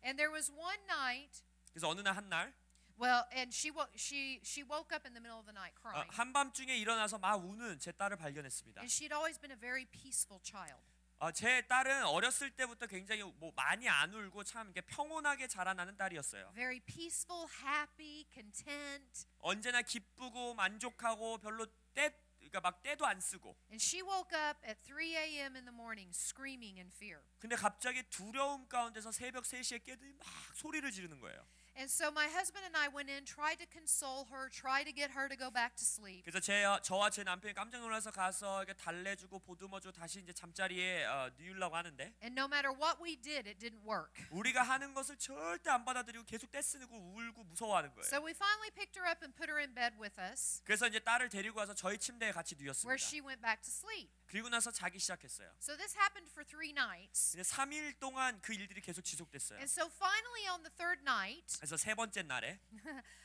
And there was one night, 그래서 어느 날 한 날 well, and she woke up in the middle of the night crying. 한밤중에 일어나서 막 우는 제 딸을 발견했습니다. And she'd always been a very peaceful child. 제 딸은 어렸을 때부터 굉장히 뭐 많이 안 울고 참 이렇게 평온하게 자라나는 딸이었어요. Very peaceful, happy, content. 언제나 기쁘고 만족하고 별로 그러니까 막 때도 안 쓰고. And she woke up at 3 a.m. in the morning screaming in fear. 근데 갑자기 두려움 가운데서 새벽 3시에 깨더니 막 소리를 지르는 거예요. And so my husband and I went in, tried to console her, tried to get her to go back to sleep. 그래서 저와 제 남편이 깜짝 놀라서 가서 이렇게 달래주고 보듬어주고 다시 이제 잠자리에 뉘우려고 하는데 And no matter what we did, it didn't work. 우리가 하는 것을 절대 안 받아들이고 계속 떼쓰고 울고 무서워하는 거예요. So we finally picked her up and put her in bed with us, 그래서 이제 딸을 데리고 와서 저희 침대에 같이 where 뉘었습니다. she went back to sleep. 그리고 나서 자기 시작했어요. So this happened for 3 nights. 이제 3일 동안 그 일들이 계속 지속됐어요. And so finally on the third night, 그래서 세 번째 날에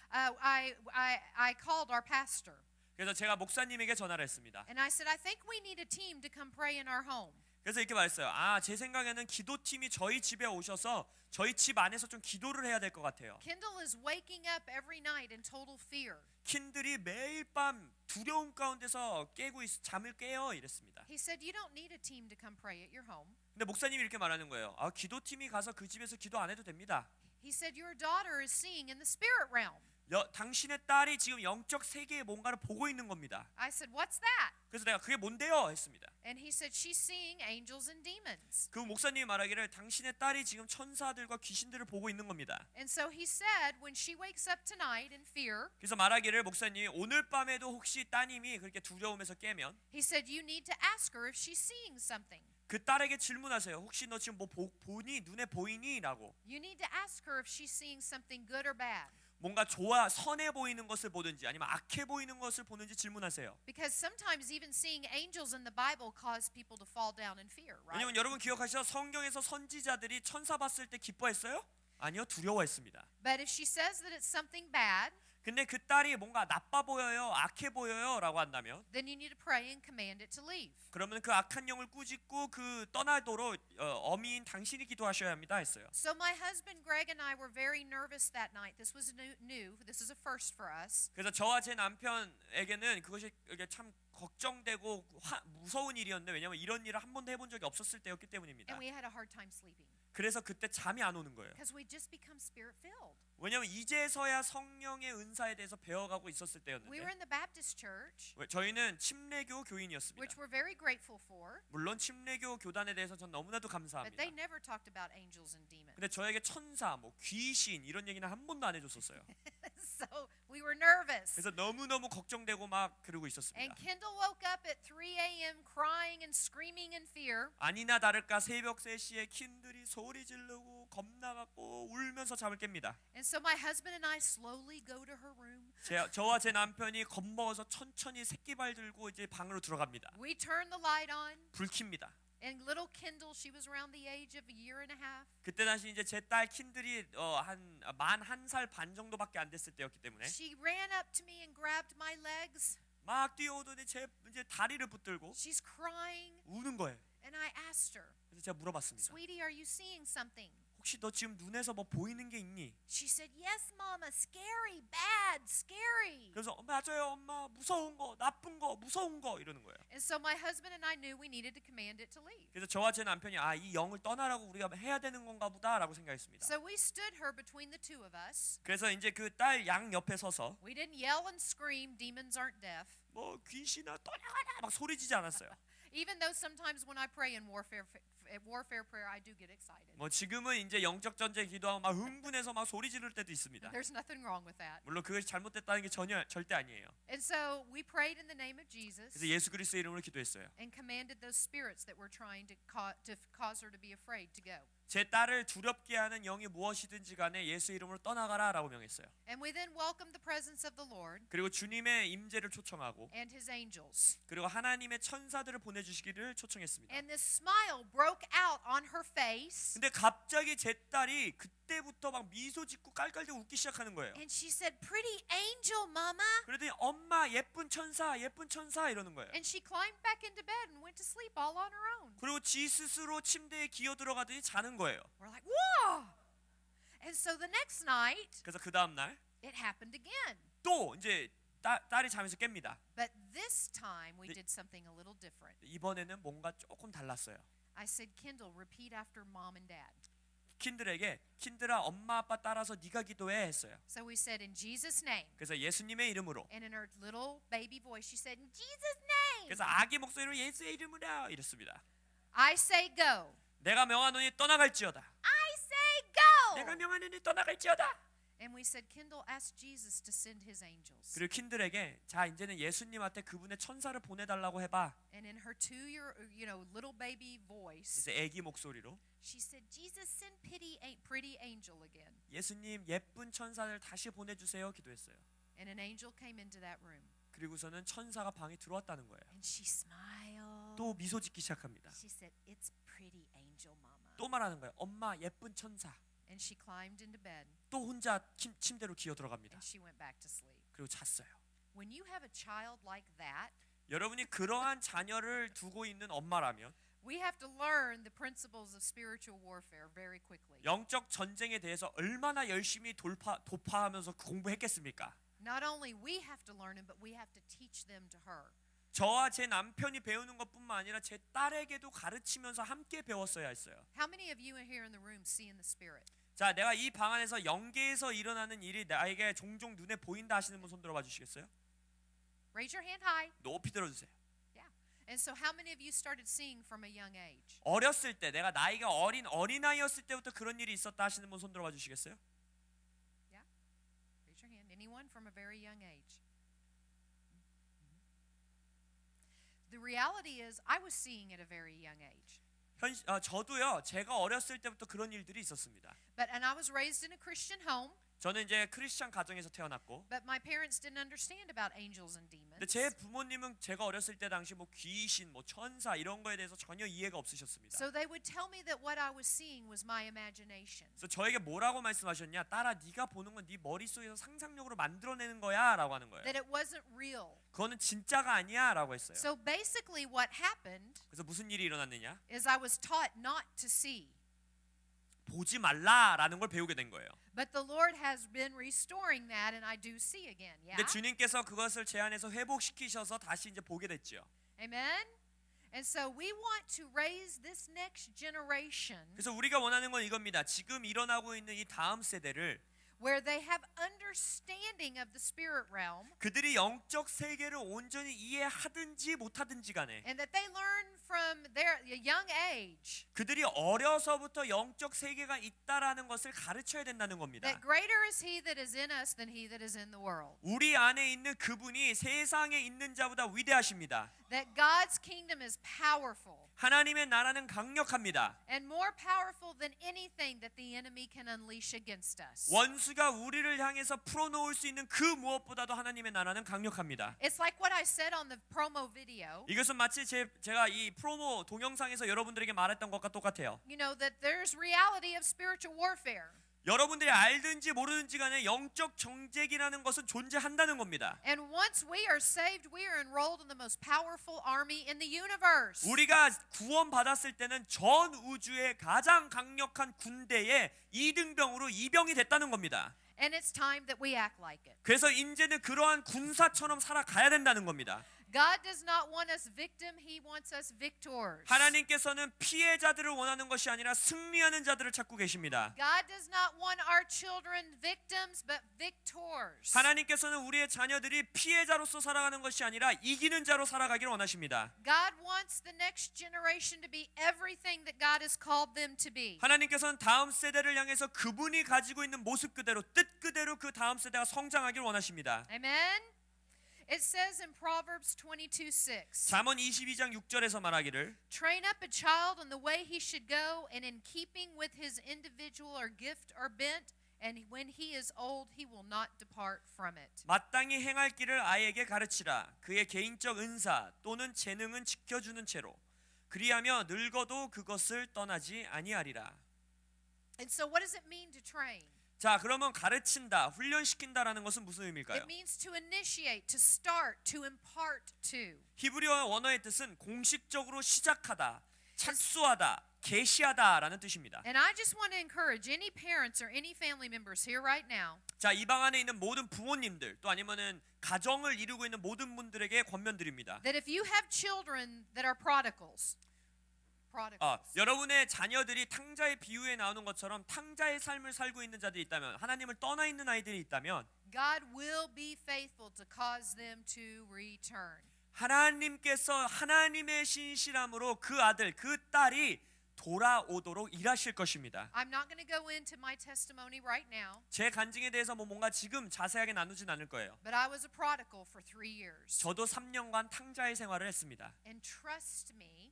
I called our pastor. 그래서 제가 목사님에게 전화를 했습니다. And I said, I think we need a team to come pray in our home. 그래서 이렇게 말했어요. 제 생각에는 기도팀이 저희 집에 오셔서 저희 집 안에서 좀 기도를 해야 될 것 같아요. Kendall is waking up every night in total fear. 킨들이 매일 밤 두려움 가운데서 잠을 깨요 이랬습니다. He said, you don't need a team to come pray at your home. 근데 목사님이 이렇게 말하는 거예요. 기도팀이 가서 그 집에서 기도 안 해도 됩니다. He said, your daughter is seeing in the spirit realm. 당신의 딸이 지금 영적 세계에 뭔가를 보고 있는 겁니다. I said, what's that? 그래서 내가 그게 뭔데요? 했습니다. And he said, she's seeing angels and demons. 그 목사님이 말하기를 당신의 딸이 지금 천사들과 귀신들을 보고 있는 겁니다. And so he said, when she wakes up tonight in fear, 그래서 말하기를 목사님이 오늘 밤에도 혹시 따님이 그렇게 두려움에서 깨면 he said, you need to ask her if she's seeing something. 그 딸에게 질문하세요. 혹시 너 지금 뭐 보니? 눈에 보이니? 라고. You need to ask her if she's seeing something good or bad. 뭔가 선해 보이는 것을 보든지 아니면 악해 보이는 것을 보는지 질문하세요. Because sometimes even seeing angels in the Bible cause people to fall down in fear, right? 왜냐면 여러분 기억하시죠? 성경에서 선지자들이 천사 봤을 때 기뻐했어요? 아니요, 두려워했습니다. But if she says that it's something bad, 근데 그 딸이 뭔가 나빠 보여요, 악해 보여요 라고 한다면 then you need to pray and command it to leave. 그러면 그 악한 영을 꾸짖고 그 떠나도록 어미인 당신이 기도하셔야 합니다 했어요. So my husband Greg and I were very nervous that night. This was new. This is a first for us. 그래서 저와 제 남편에게는 그것이 참 걱정되고 무서운 일이었는데 왜냐하면 이런 일을 한 번도 해본 적이 없었을 때였기 때문입니다. And we had a hard time sleeping 그래서 그때 잠이 안 오는 거예요. because we just become spirit filled. 왜냐하면 이제서야 성령의 은사에 대해서 배워가고 있었을 We were 때였는데 in the Baptist church, 저희는 침례교 교인이었습니다. which we're very grateful for, 물론 침례교 교단에 대해서 전 너무나도 but 감사합니다. they never talked about angels and demons. 근데 저에게 천사, 귀신 이런 얘기는 한 번도 안 해줬었어요. So we were nervous. 그래서 너무너무 걱정되고 막 그러고 And 있었습니다. Kendall woke up at 3 a.m. crying and screaming in fear. 아니나 다를까 새벽 3시에 킨들이 소리 지르고 겁나갖고 울면서 잠을 깹니다. And so my husband and I slowly go to her room. 저와 제 남편이 겁먹어서 천천히 새끼발 들고 이제 방으로 들어갑니다. We turn the light on. 불 킵니다. And little Kendall, she was around the age of a year and a half. 그때 당시 이제 제 딸 킨들이 만 1살 반 정도밖에 안 됐을 때였기 때문에 She ran up to me and grabbed my legs. 막 뛰어오더니 제 이제 다리를 붙들고 She's crying. 우는 거예요. And I asked her, 그래서 제가 물어봤습니다. Sweetie, are you seeing something? 혹시 너 지금 눈에서 뭐 보이는 게 있니? She said, Yes, Mama, scary, bad, scary. 그래서 맞아요 엄마 무서운 거 나쁜 거 무서운 거 이러는 거예요. And so my husband and I knew we needed to command it to leave. 그래서 저와 제 남편이 이 영을 떠나라고 우리가 해야 되는 건가 보다라고 생각했습니다. So we stood her between the two of us. 그래서 이제 그 딸 양 옆에 서서 We didn't yell and scream, demons aren't deaf. 뭐 귀신아 떠나가라 막 소리지지 않았어요. Even though sometimes when I pray in warfare prayer, I do get excited. 뭐 지금은 이제 영적 전쟁 기도하고 막 흥분해서 막 소리 지를 때도 있습니다. There's nothing wrong with that. 물론 그것이 잘못됐다는 게 절대 아니에요. And so we prayed in the name of Jesus 그래서 예수 그리스도의 이름으로 기도했어요. and commanded those spirits that were trying to cause her to be afraid to go. 제 딸을 두렵게 하는 영이 무엇이든지 간에 예수 이름으로 떠나가라라고 명했어요. And we then welcomed the presence of the Lord 그리고 주님의 임재를 초청하고 and his angels. 그리고 하나님의 천사들을 보내주시기를 초청했습니다. And this smile broke out on her face. 근데 갑자기 제 딸이 그때부터 막 미소 짓고 깔깔대고 웃기 시작하는 거예요. And she said, Pretty angel, Mama. 그러더니 엄마 예쁜 천사 이러는 거예요. And she climbed back into bed and went to sleep all on her own. 그리고 지 스스로 침대에 기어 들어가더니 자는 거예요. We're like, whoa! And so the next night, 그래서 그 다음 날 it happened again. 또 이제 딸이 잠에서 깹니다. But this time we did something a little different. 이번에는 뭔가 조금 달랐어요. I said, Kendall, repeat after Mom and Dad. 킨들아 엄마 아빠 따라서 네가 기도해 했어요. So we said, in Jesus' name. 그래서 예수님의 이름으로. And in her little baby voice, she said, in Jesus' name. 그래서 아기 목소리로 예수의 이름으로 이랬습니다. I say go. 내가 명하노니 떠나갈지어다. I say go. 내가 명하노니 떠나갈지어다. And we said, Kendall, ask Jesus to send his angels. 그리고 킨들에게 자 이제는 예수님한테 그분의 천사를 보내달라고 해봐. And in her 2-year, little baby voice, 이제 아기 목소리로 she said, Jesus, send pretty angel again. 예수님 예쁜 천사를 다시 보내주세요 기도했어요. And an angel came into that room. 그리고서는 천사가 방에 들어왔다는 거예요. And she smiled. 또 미소 짓기 시작합니다. She said, it's pretty angel, mama. 또 말하는 거예요. 엄마 예쁜 천사. And she climbed into bed. 또 혼자 침대로 기어 들어갑니다. And she went back to sleep. 그리고 잤어요. When you have a child like that, 여러분이 그러한 자녀를 두고 있는 엄마라면 we have to learn the principles of spiritual warfare very quickly. 영적 전쟁에 대해서 얼마나 열심히 도파하면서 공부했겠습니까? Not only we have to learn them, but we have to teach them to her. 저와 제 남편이 배우는 것뿐만 아니라 제 딸에게도 가르치면서 함께 배웠어야 했어요. How many of you here in the room see in the spirit? 자, 내가 이 방 안에서 영계에서 일어나는 일이 나에게 종종 눈에 보인다 하시는 분 손 들어봐 주시겠어요? Raise your hand high. 높이 들어주세요. Yeah. And so how many of you started seeing from a young age? 어렸을 때 내가 나이가 어린아이였을 때부터 그런 일이 있었다 하시는 분 손 들어봐 주시겠어요? Yeah. Raise your hand. Anyone from a very young age? The reality is I was seeing at a very young age. 저도요. 제가 어렸을 때부터 그런 일들이 있었습니다. And I was raised in a Christian home. 저는 이제 크리스찬 가정에서 태어났고, But my parents didn't understand about angels and 근데 demons. 제 부모님은 제가 어렸을 때 당시 뭐 귀신, 뭐 천사 이런 거에 대해서 전혀 이해가 없으셨습니다. So they would tell me that what I was seeing was my imagination. 그래서 저에게 뭐라고 말씀하셨냐? 딸아, 네가 보는 건 네 머릿속에서 상상력으로 만들어내는 거야라고 하는 거예요. That it wasn't real. 그거는 진짜가 아니야라고 했어요. So basically what happened 그래서 무슨 일이 일어났느냐? is I was taught not to see. 보지 말라라는 걸 배우게 된 거예요. But the Lord has been restoring that and I do see again. Yeah? 근데 주님께서 그것을 제 안에서 회복시키셔서 다시 이제 보게 됐죠. Amen? And so we want to raise this next generation 그래서 우리가 원하는 건 이겁니다. 지금 일어나고 있는 이 다음 세대를 where they have understanding of the spirit realm 그들이 영적 세계를 온전히 이해하든지 못하든지 간에 and that they learn from their young age 그들이 어려서부터 영적 세계가 있다라는 것을 가르쳐야 된다는 겁니다. that greater is he that is in us than he that is in the world. 우리 안에 있는 그분이 세상에 있는 자보다 위대하십니다. That God's kingdom is powerful 하나님의 나라는 강력합니다. and more powerful than anything that the enemy can unleash against us. 원수가 우리를 향해서 풀어놓을 수 있는 그 무엇보다도 하나님의 나라는 강력합니다. It's like what I said on the promo video. 이것은 마치 제가 이 프로모 동영상에서 여러분들에게 말했던 것과 똑같아요. You know that there's reality of spiritual warfare. 여러분들이 알든지 모르든지 간에 영적 정쟁이라는 것은 존재한다는 겁니다. And once we are saved, we are enrolled in the most powerful army in the universe. 우리가 구원받았을 때는 전 우주의 가장 강력한 군대의 2등병으로 입영이 됐다는 겁니다. And it's time that we act like it. 그래서 이제는 그러한 군사처럼 살아가야 된다는 겁니다. God does not want us victim, he wants us victors. 하나님께서는 피해자들을 원하는 것이 아니라 승리하는 자들을 찾고 계십니다. God does not want our children victims but victors. 하나님께서는 우리의 자녀들이 피해자로서 살아가는 것이 아니라 이기는 자로 살아가기를 원하십니다. God wants the next generation to be everything that God has called them to be. 하나님께서는 다음 세대를 향해서 그분이 가지고 있는 모습 그대로 뜻 그대로 그 다음 세대가 성장하기를 원하십니다. Amen. It says in Proverbs 22:6. 잠언 22장 6절에서 말하기를 Train up a child in the way he should go, and in keeping with his individual or gift or bent, and when he is old, he will not depart from it. 마땅히 행할 길을 아이에게 가르치라. 그의 개인적 은사 또는 재능은 지켜주는 채로 그리하며 늙어도 그것을 떠나지 아니하리라. And so what does it mean to train? 자, 그러면 가르친다, 훈련시킨다라는 것은 무슨 의미일까요? It means to initiate, to start, to impart to. 히브리어 원어의 뜻은 공식적으로 시작하다, 착수하다, 계시하다라는 뜻입니다. And I just want to encourage any parents or any family members here right now 자, 이 방 안에 있는 모든 부모님들 또 아니면은 가정을 이루고 있는 모든 분들에게 권면드립니다. that if you have children that are prodigals, 여러분의 자녀들이 탕자의 비유에 나오는 것처럼 탕자의 삶을 살고 있는 자들이 있다면, 하나님을 떠나 있는 아이들이 있다면 God will be faithful to cause them to return. 하나님께서 하나님의 신실함으로 그 아들, 그 딸이 돌아오도록 일하실 것입니다. I'm not going to go into my testimony right now, 제 간증에 대해서 뭔가 지금 자세하게 나누진 않을 거예요. but I was a prodigal for 3 years. 저도 3년간 탕자의 생활을 했습니다. And trust me,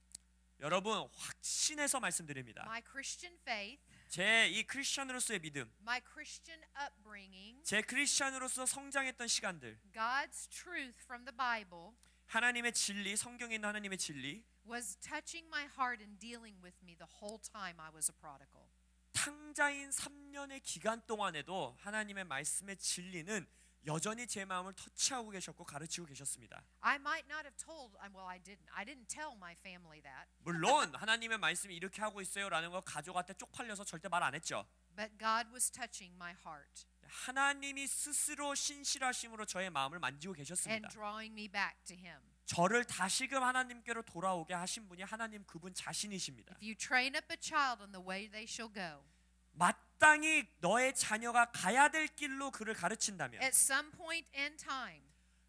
여러분 확신해서 말씀드립니다. my Christian faith, 제 이 크리스천으로서의 믿음, my Christian upbringing, 제 크리스천으로서 성장했던 시간들, God's truth from the Bible 하나님의 진리, 성경에 있는 하나님의 진리, was touching my heart and dealing with me the whole time I was a prodigal. 탕자인 3년의 기간 동안에도 하나님의 말씀의 진리는 여전히 제 마음을 터치하고 계셨고 가르치고 계셨습니다. I might not have told, well, I didn't tell my family that. 물론 하나님의 말씀이 이렇게 하고 있어요라는 거 가족한테 쪽팔려서 절대 말 안 했죠. But God was touching my heart 하나님이 스스로 신실하심으로 저의 마음을 만지고 and 계셨습니다. drawing me back to Him. 저를 다시금 하나님께로 돌아오게 하신 분이 하나님 그분 자신이십니다. If you train up a child in the way they shall go, 마땅히 너의 자녀가 가야 될 길로 그를 가르친다면 at some point in time,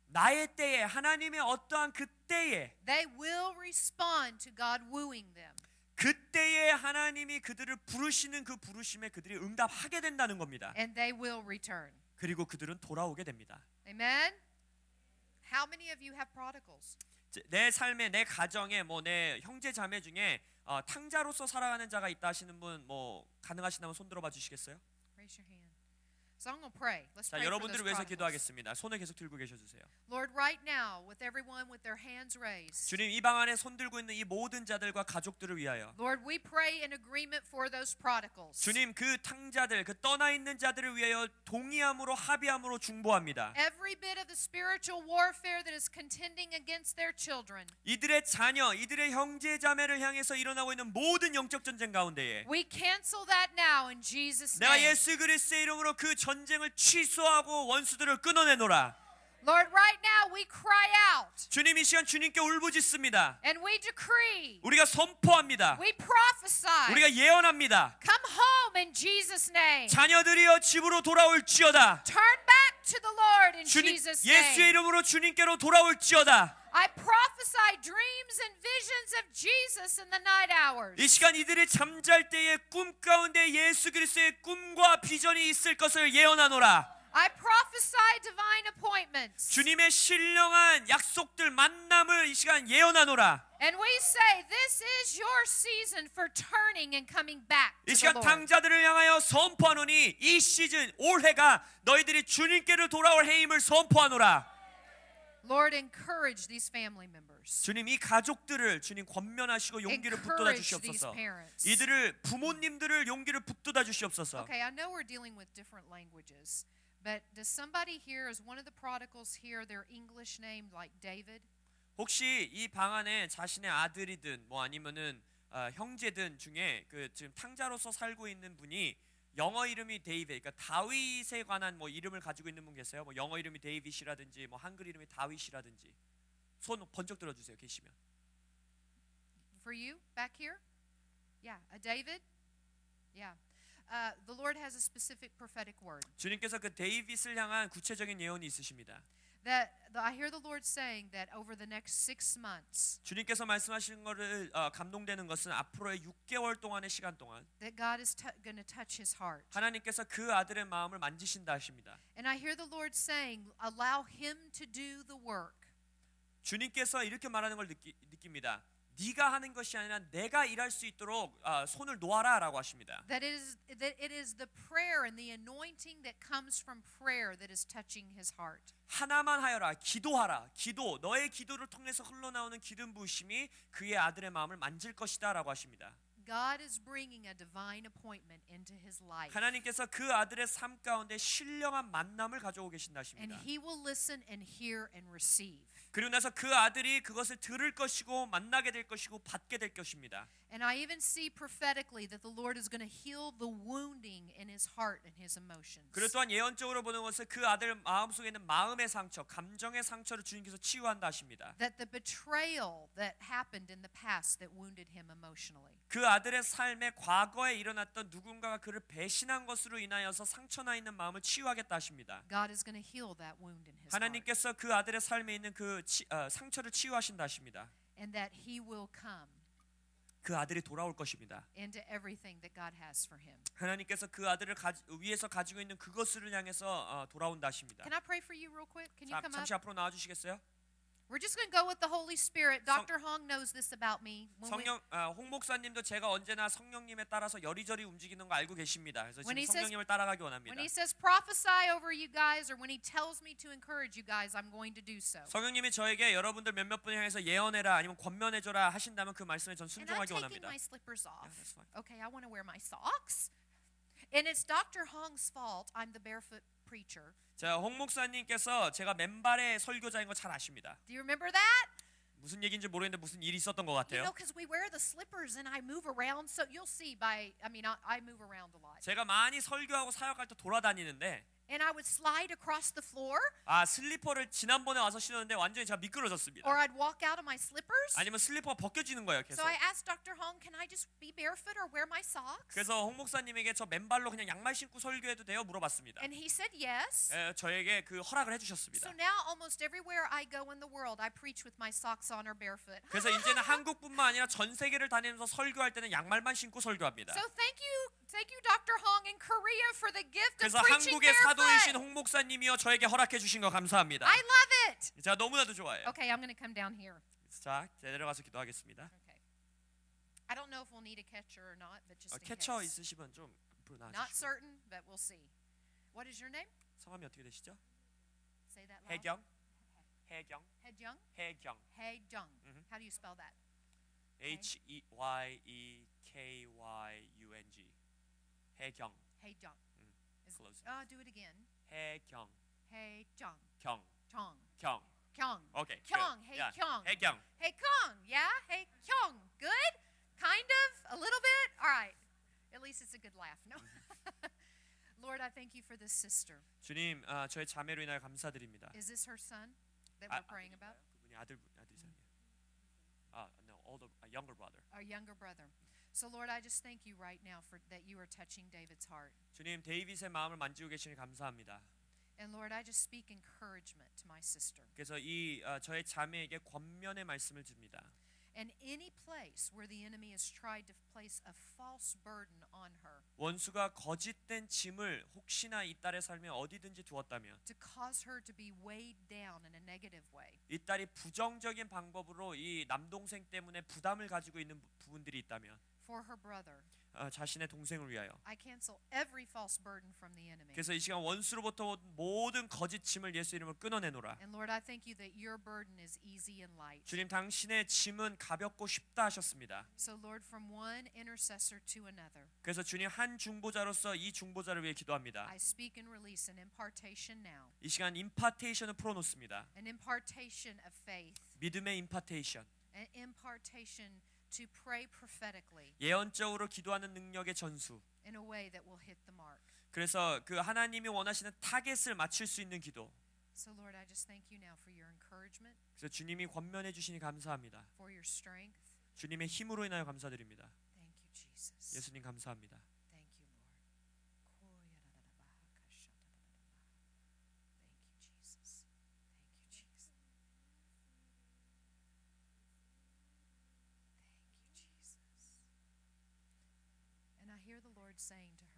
나의 때에 하나님의 어떠한 그 때에 they will respond to God wooing them. 그때에 하나님이 그들을 부르시는 그 부르심에 그들이 응답하게 된다는 겁니다. And they will return. 그리고 그들은 돌아오게 됩니다. Amen? How many of you have prodigals? 내 삶에 내 가정에 뭐 내 형제 자매 중에 탕자로서 살아가는 자가 있다 하시는 분 뭐 가능하시다면 손 들어봐 주시겠어요? Raise your hand. So I'm going to pray. Let's 자, pray for those 여러분들을 위해서 prodigals. 기도하겠습니다. 손을 계속 들고 계셔 주세요. Lord, right now, with everyone with their hands raised, 주님, 이 방 안에 손 들고 있는 이 모든 자들과 가족들을 위하여 Lord, we pray in agreement for those prodigals. 주님, 그 탕자들, 그 떠나 있는 자들을 위하여 동의함으로 합의함으로 중보합니다. Every bit of the spiritual warfare that is contending against their children, 이들의 자녀, 이들의 형제 자매를 향해서 일어나고 있는 모든 영적 전쟁 가운데에 we cancel that now in Jesus' 내가 name. 예수 그리스도의 이름으로 그 전쟁을 취소하고 원수들을 끊어내노라. Lord, right now we cry out 주님, 이 시간 주님께 울부짖습니다. and we decree, 우리가 선포합니다. we prophesy, 우리가 예언합니다. come home in Jesus' name. 자녀들이여 집으로 돌아올지어다. Turn back to the Lord in 주님, Jesus' 예수의 name. 이름으로 주님께로 돌아올지어다. I prophesy dreams and visions of Jesus in the night hours. 이 시간 이들이 잠잘 때의 꿈 가운데 예수 그리스도의 꿈과 비전이 있을 것을 예언하노라. I prophesy divine appointments. 주님의 신령한 약속들 만남을 이 시간 예언하노라. And we say this is your season for turning and coming back to 이 the 시간 Lord. 당자들을 향하여 선포하노니 이 시즌 올해가 너희들이 주님께로 돌아올 해임을 선포하노라. Lord, encourage these family members. 주님, 이 가족들을 주님 권면하시고 용기를 붙돋아 Encourage these 주시옵소서. parents. 이들을 부모님들을 용기를 붙돋아 주시옵소서. Okay, I know we're dealing with different languages, but does somebody here, is one of the prodigals here, their English name like David? 혹시 이 방 안에 자신의 아들이든 뭐 아니면은 형제든 중에 그 지금 탕자로서 살고 있는 분이 영어 이름이 데이빗, 그러니까 다윗에 관한 뭐 이름을 가지고 있는 분 계세요? 뭐 영어 이름이 데이빗이라든지 뭐 한글 이름이 다윗이라든지 손 번쩍 들어주세요. 계시면. For you, back here? Yeah, a David? Yeah. The Lord has a specific prophetic word. 주님께서 그 데이빗을 향한 구체적인 예언이 있으십니다. I hear the Lord saying that over the next 6 months, 주님께서 말씀하시는 것을 감동되는 것은 앞으로의 6개월 동안의 시간 동안 that God is going to touch his heart. 하나님께서 그 아들의 마음을 만지신다 하십니다. And I hear the Lord saying, allow him to do the work. 주님께서 이렇게 말하는 걸 느낍니다. 네가 하는 것이 아니라 내가 일할 수 있도록 손을 놓아라라고 하십니다. That it is the prayer and the anointing that comes from prayer that is touching his heart. 하나만 하여라, 기도하라. 기도, 너의 기도를 통해서 흘러나오는 기름 부으심이 그의 아들의 마음을 만질 것이다라고 하십니다. God is bringing a divine appointment into his life. 하나님께서 그 아들의 삶 가운데 신령한 만남을 가져오고 계신다 And 하십니다. he will listen and hear and receive. 그리고 나서 그 아들이 그것을 들을 것이고 만나게 될 것이고 받게 될 것입니다. And I even see prophetically that the Lord is going to heal the wounding in his heart and his emotions. 그리고 또한 예언적으로 보는 것은 그 아들 마음속에 있는 마음의 상처, 감정의 상처를 주님께서 치유한다 하십니다. That the betrayal that happened in the past that wounded him emotionally. 그 아들의 삶에 과거에 일어났던 누군가가 그를 배신한 것으로 인하여서 상처나 있는 마음을 치유하겠다 하십니다. God is going to heal that wound in his heart. 하나님께서 그 아들의 삶에 있는 그 상처를 치유하신다 하십니다. And that he will come 그 아들이 돌아올 것입니다. into everything that God has for him. 하나님께서 그 아들을 위에서 가지고 있는 그것을 향해서 돌아온다 하십니다. Can I pray for you real quick? Can you 자, come up? 잠시 앞으로 나와 주시겠어요? We're just going to go with the Holy Spirit. Dr. Hong knows this about me. 홍 목사님도 제가 언제나 성령님에 따라서 여리저리 움직이는 거 알고 계십니다. 그래서 When 지금 he says- 성령님을 따라가기 원합니다. When he says prophesy over you guys, or when he tells me to encourage you guys, I'm going to do so. 성령님이 저에게 여러분들 몇몇 분을 향해서 예언해라 아니면 권면해줘라 하신다면 그 말씀에 전 And I'm 순종하기 taking 원합니다. my slippers off. Yeah, that's fine. Okay, I want to wear my socks. And it's Dr. Hong's fault I'm the barefoot preacher. 자, 홍 목사님께서 제가 맨발의 설교자인 거 잘 아십니다. Do you remember that? 무슨 얘기인지 모르겠는데 무슨 일이 있었던 것 You 같아요. know, because we wear the slippers and I move around. So you'll see I move around a lot. 제가 많이 설교하고 사역할 때 돌아다니는데 And I would slide across the floor, 슬리퍼를 지난번에 와서 신었는데 완전히 제가 미끄러졌습니다. or I'd walk out of my slippers. 아니면 슬리퍼가 벗겨지는 거예요, 계속. So I asked Dr. Hong, can I just be barefoot or wear my socks? 그래서 홍 목사님에게 저 맨발로 그냥 양말 신고 설교해도 돼요? 물어봤습니다. And he said yes. 저에게 그 허락을 해주셨습니다. So now almost everywhere I go in the world, I preach with my socks on or barefoot. 그래서 이제는 한국뿐만 아니라 전 세계를 다니면서 설교할 때는 양말만 신고 설교합니다. So thank you, Dr. Hong in Korea for the gift of 그래서 preaching 한국의 사도이신 barefoot. 홍 목사님이요 저에게 허락해 주신 거 감사합니다. I love it. 자, 너무나도 좋아요. Okay, I'm going to come down here. 자, 내려가서 기도하겠습니다. Okay. I don't know if we'll need a catcher or not, but just in 캐쳐 case. 있으시면 좀 앞으로 Not 나와주시죠. certain, but we'll see. What is your name? 성함이 어떻게 되시죠? Say that loud. 해경. 해경. Haejung? 해경. Haejung. Mhm. How do you spell that? Hyekyung. 해경. Haejung. Close. Do it again. 해경. Haejung. 경. Chong. 경. Kyung. Okay. Kyung. good. Yeah. Haekyung. 해경. Haekyung. Yeah? Haekyung. Good? Kind of? A little bit? All right. At least it's a good laugh. No? Lord, I thank you for this sister. 주님, 저의 자매로 인하여 감사드립니다. Is this her son that we're praying about? 그분이 아들이잖아요. No, older, younger brother. Our younger brother. So Lord, I just thank you right now for that you are touching David's heart. 주님, 데이빗의 마음을 만지고 계시니 감사합니다. And Lord, I just speak encouragement to my sister. 그래서 저의 자매에게 권면의 말씀을 줍니다. And any place where the enemy has tried to place a false burden on her 원수가 거짓된 짐을 혹시나 이 딸의 삶에 어디든지 두었다면 to cause her to be weighed down in a negative way, 이 딸이 부정적인 방법으로 이 남동생 때문에 부담을 가지고 있는 부분들이 있다면 for her brother, 자신의 동생을 위하여 I cancel every false burden from the enemy. 그래서 이 시간 원수로부터 온 모든 거짓 짐을 예수 이름으로 끊어내노라. And Lord, I thank you that your burden is easy and light. 주님, 당신의 짐은 가볍고 쉽다 하셨습니다. So Lord, from one intercessor to another, 그래서 주님, 한 중보자로서 이 중보자를 위해 기도합니다. I speak and release an impartation now, 이 시간 임파테이션을 풀어놓습니다. an impartation of faith, 믿음의 임파테이션, an impartation to pray prophetically 예언적으로 기도하는 능력의 전수. in a way that will hit the mark. 그래서 그 하나님이 원하시는 타겟을 맞출 수 있는 기도. So Lord, I just thank you now for your encouragement, 그래서 주님이 권면해 주시니 감사합니다. for your strength. 주님의 힘으로 인하여 감사드립니다. Thank you, Jesus. 예수님 감사합니다. Thank you, Lord. Thank you, Jesus. Thank you, Jesus. Thank you, Jesus. And I hear the Lord saying to her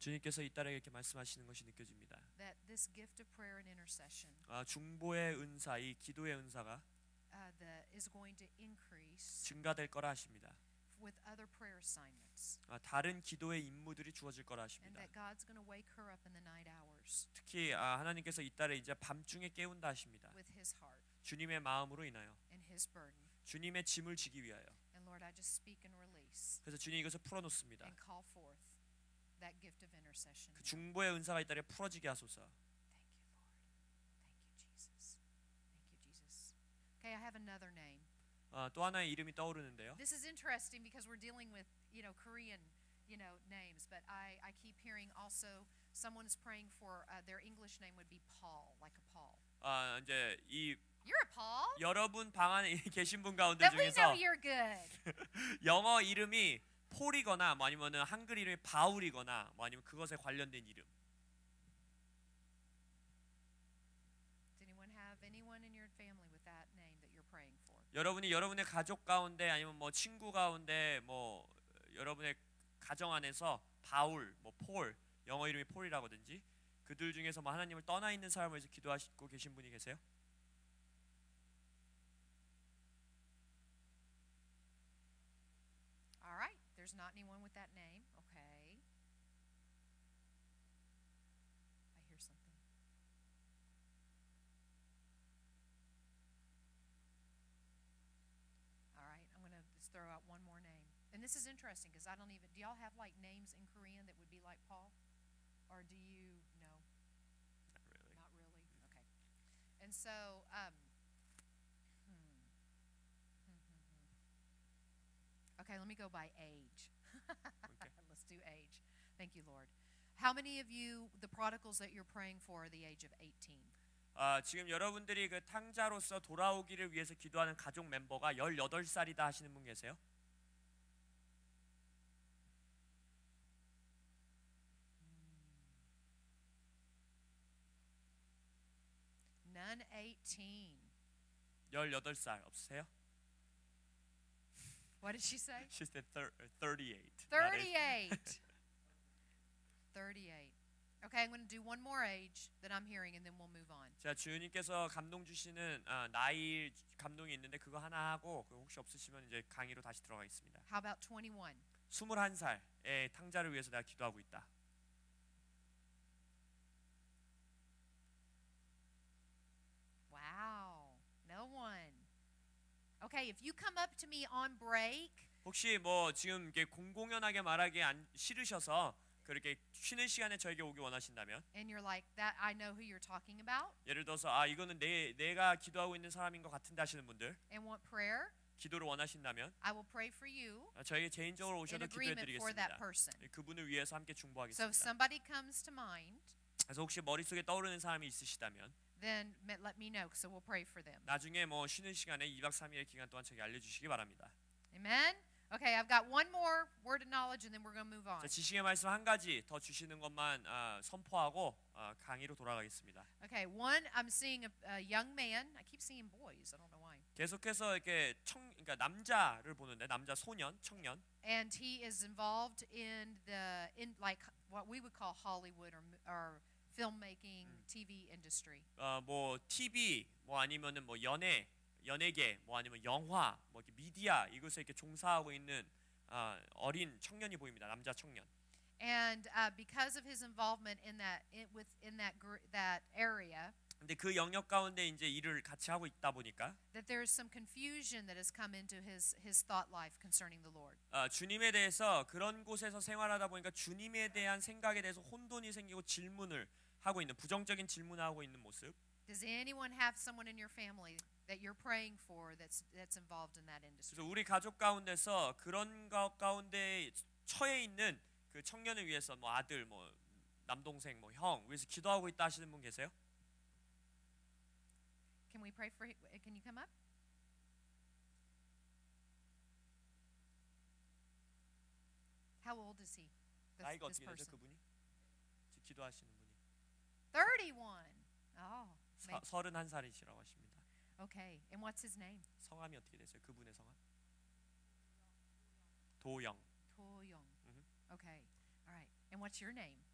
주님께서 이 딸에게 이렇게 말씀하시는 것이 느껴집니다. that this gift of prayer and intercession 중보의 은사, 이 기도의 은사가 that is going to increase 증가될 거라 하십니다. with other prayer assignments, 다른 기도의 임무들이 주어질 거라 and 하십니다. that God's going to wake her up in the night hours 특히 하나님께서 이 딸을 이제 밤중에 깨운다 하십니다. with His heart 주님의 마음으로 인하여 and His burden. 주님의 짐을 지기 위하여. And Lord, I just speak and release 그래서 주님 이것을 풀어놓습니다. and call forth that gift of intercession. 그 now. 중보의 은사가 이 딸에 풀어지게 하소서. Thank you, Lord. Thank you, Jesus. Thank you, Jesus. Okay, I have another name. 또 하나의 이름이 떠오르는데요. This is interesting because we're dealing with, Korean, names, but I keep hearing also someone is praying for their English name would be Paul, like a Paul. 이제 이 You're a Paul? 여러분 방 안에 계신 분 가운데 Then we know 중에서 you're good. 영어 이름이 폴이거나 뭐 아니면은 한글 이름이 바울이거나 뭐 아니면 그것에 관련된 이름. Does anyone have anyone in your family with that name that you're praying for? 여러분이 여러분의 가족 가운데 아니면 뭐 친구 가운데 뭐 여러분의 가정 안에서 바울, 뭐 폴, 영어 이름이 폴이라고든지 그들 중에서 뭐 하나님을 떠나 있는 사람을 위해서 기도하시고 계신 분이 계세요? All right. There's not anyone with that name. Okay. I hear something. All right. I'm going to just throw out one more name. And this is interesting because I don't even, do y'all have like names in Korean that would be like Paul? Or do you know? Not really. Not really? Okay. And so, okay, let me go by age. Okay. Let's do age. Thank you, Lord. How many of you, the prodigals that you're praying for, are the age of 18? 지금 여러분들이 그 탕자로서 돌아오기를 위해서 기도하는 가족 멤버가 18살이다 하시는 분 계세요? None 18. 18살 없으세요? What did she say? She said 38. 38. 38. Okay, I'm going to do one more age that I'm hearing and then we'll move on. 자, 주님께서 감동 주시는 나이 감동이 있는데 그거 하나 하고 혹시 없으시면 이제 강의로 다시 들어가겠습니다. How about 21? 21살의 탕자를 위해서 내가 기도하고 있다. Wow. No one. Okay, if you come up to me on break, 혹시 뭐 지금 이게 공공연하게 말하기 싫으셔서 그렇게 쉬는 시간에 저에게 오기 원하신다면 and you're like, that I know who you're talking about, 예를 들어서 이거는 내가 기도하고 있는 사람인 것 같은데 하시는 분들 and want prayer, 기도를 원하신다면 I will pray for you 저에게 개인적으로 in 오셔도 agreement for that 기도해드리겠습니다. person. 그분을 위해서 함께 So if 중보하겠습니다. somebody comes to mind, 그래서 혹시 머릿속에 떠오르는 사람이 있으시다면 then let me know, so we'll pray for them. 나중에 뭐 쉬는 시간에 2박 3일의 기간 동안 저에게 알려주시기 바랍니다. Amen? Okay, I've got one more word of knowledge and then we're going to move on. 자, 지식의 말씀 한 가지 더 주시는 것만 선포하고 강의로 돌아가겠습니다. Okay, one, I'm seeing a young man. I keep seeing boys. I don't know why. 계속해서 이렇게 그러니까 남자를 보는데 남자 소년, 청년. And he is involved in like what we would call Hollywood or filmmaking, TV industry. 뭐 TV 뭐 아니면은 뭐 연예계 뭐 아니면 영화 뭐 이렇게 미디어 이것에 이렇게 종사하고 있는 어린 청년이 보입니다. 남자 청년. And because of his involvement in that that area, 근데 그 영역 가운데 이제 일을 같이 하고 있다 보니까 that there is some confusion that has come into his thought life concerning the Lord. 주님에 대해서 그런 곳에서 생활하다 보니까 주님에 대한 생각에 대해서 혼돈이 생기고 질문을 하고 있는 부정적인 질문을 하고 있는 모습. Does anyone have someone in your family that you're praying for that's involved in that industry? 그래서 우리 가족 가운데서 그런 것 가운데 처해 있는 그 청년을 위해서 뭐 아들 뭐 남동생 뭐 형 위해서 기도하고 있다 하시는 분 계세요? Can we pray for him? Can you come up? How old is he? 나이가 This 어떻게 되죠 person. 그분이? 지금 기도하시는 분이 31. Oh. 31살이시라고 하십니다. Okay. And what's his name? 성함이 어떻게 되세요? 그분의 성함? 도영. To-young. Mhm. Okay. All right. And what's your name?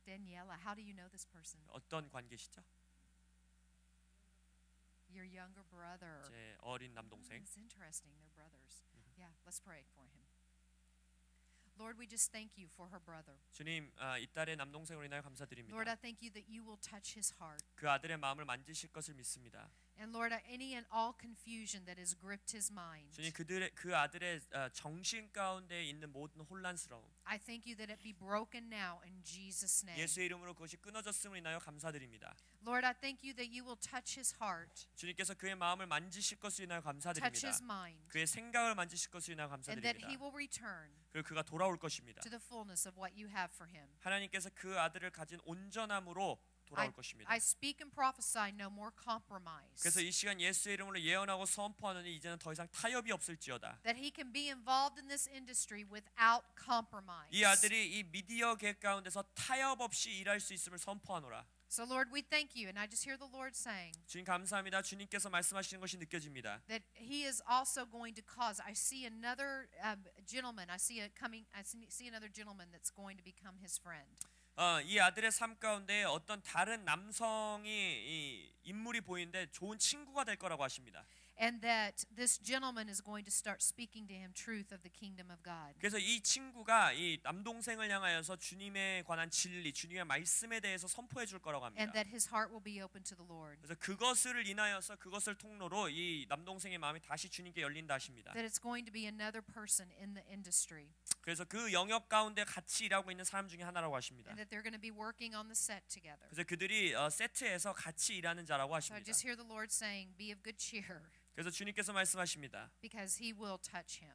Daniela. How do you know this person? 어떤 관계시죠? Your younger brother. 제 어린 남동생. It's interesting. They're brothers. Yeah. Let's pray for him. Lord, we just thank you for her brother. 주님, 이 딸의 남동생으로 인하여 감사드립니다. Lord, I thank you that you will touch his heart. 그 아들의 마음을 만지실 것을 믿습니다. And Lord, any and all confusion that has gripped his mind, 주님, 그 아들의 정신 가운데 있는 모든 혼란스러움, I thank you that it be broken now in Jesus' name. 예수의 이름으로 그것이 끊어졌음을 인하여 감사드립니다. Lord, I thank you that you will touch his heart, 주님께서 그의 마음을 만지실 것을 인하여 touch 감사드립니다. his mind, 그의 생각을 만지실 것을 인하여 and that 감사드립니다. he will return 그리고 그가 돌아올 것입니다. to the fullness of what you have for him. 하나님께서 그 아들을 가진 온전함으로 돌아올 것입니다. I speak and prophesy no more compromise. 그래서 이 시간 예수의 이름으로 예언하고 선포하노니 이제는 더 이상 타협이 없을지어다. That he can be involved in this industry without compromise. 이 아들이 이 미디어계 가운데서 타협 없이 일할 수 있음을 선포하노라. So Lord, we thank you, and I just hear the Lord saying 주님 감사합니다. 주님께서 말씀하시는 것이 느껴집니다. that He is also going to cause. I see another gentleman. I see another gentleman that's going to become His friend. 이 아들의 삶 가운데 어떤 다른 남성이 이 인물이 보이는데 좋은 친구가 될 거라고 하십니다. And that this gentleman is going to start speaking to him truth of the kingdom of God. 그래서 이 친구가 이 남동생을 향하여서 주님에 관한 진리, 주님의 말씀에 대해서 선포해 줄 거라고 합니다. And that his heart will be open to the Lord. 그래서 그것을 인하여서 그것을 통로로 이 남동생의 마음이 다시 주님께 열린다 하십니다. That it's going to be another person in the industry. 그래서 그 영역 가운데 같이 일하고 있는 사람 중에 하나라고 하십니다. And that they're going to be working on the set together. 그래서 그들이 세트에서 같이 일하는 자라고 So I 하십니다. just hear the Lord saying, be of good cheer, 그래서 주님께서 말씀하십니다. because He will touch him.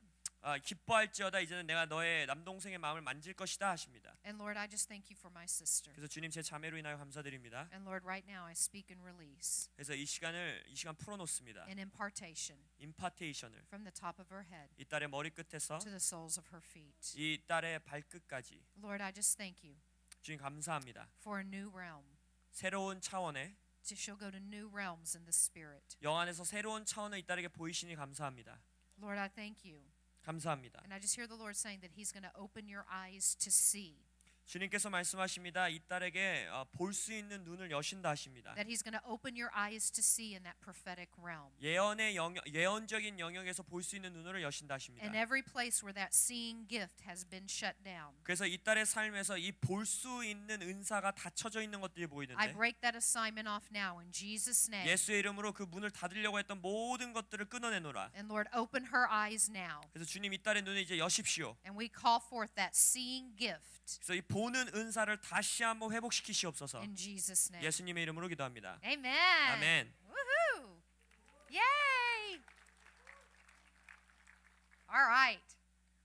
기뻐할지어다 이제는 내가 너의 남동생의 마음을 만질 것이다 하십니다. And Lord, I just thank you for my sister. 그래서 주님 제 자매로 인하여 감사드립니다. And Lord, right now I speak in release 그래서 이 시간 풀어놓습니다. and impartation 임파테이션을 from the top of her head 이 딸의 머리 끝에서 to the soles of her feet. 이 딸의 발끝까지 Lord, I just thank you 주님 감사합니다. for a new realm. 새로운 차원의 She'll go to new realms in the spirit. 영 안에서 새로운 차원을 이 딸에게 보이시니 감사합니다. Lord, I thank you. 감사합니다. And I just hear the Lord saying that He's going to open your eyes to see. 주님께서 말씀하십니다. 이 딸에게 볼 수 있는 눈을 여신다 하십니다. That He's going to open your eyes to see in that prophetic realm. 예언적인 영역에서 볼 수 있는 눈을 여신다 하십니다. And every place where that seeing gift has been shut down. 그래서 이 딸의 삶에서 이 볼 수 있는 은사가 닫혀져 있는 것들이 I 보이는데 break that assignment off now in Jesus' name. 예수의 이름으로 그 문을 닫으려고 했던 모든 것들을 끊어내노라. And Lord, open her eyes now. 그래서 주님 이 딸의 눈을 이제 여십시오. And we call forth that seeing gift 그래서 이 보는 은사를 다시 한번 회복시키시옵소서. in Jesus' name. 예수님의 이름으로 기도합니다. Amen. 아멘. Woohoo! Yay! All right.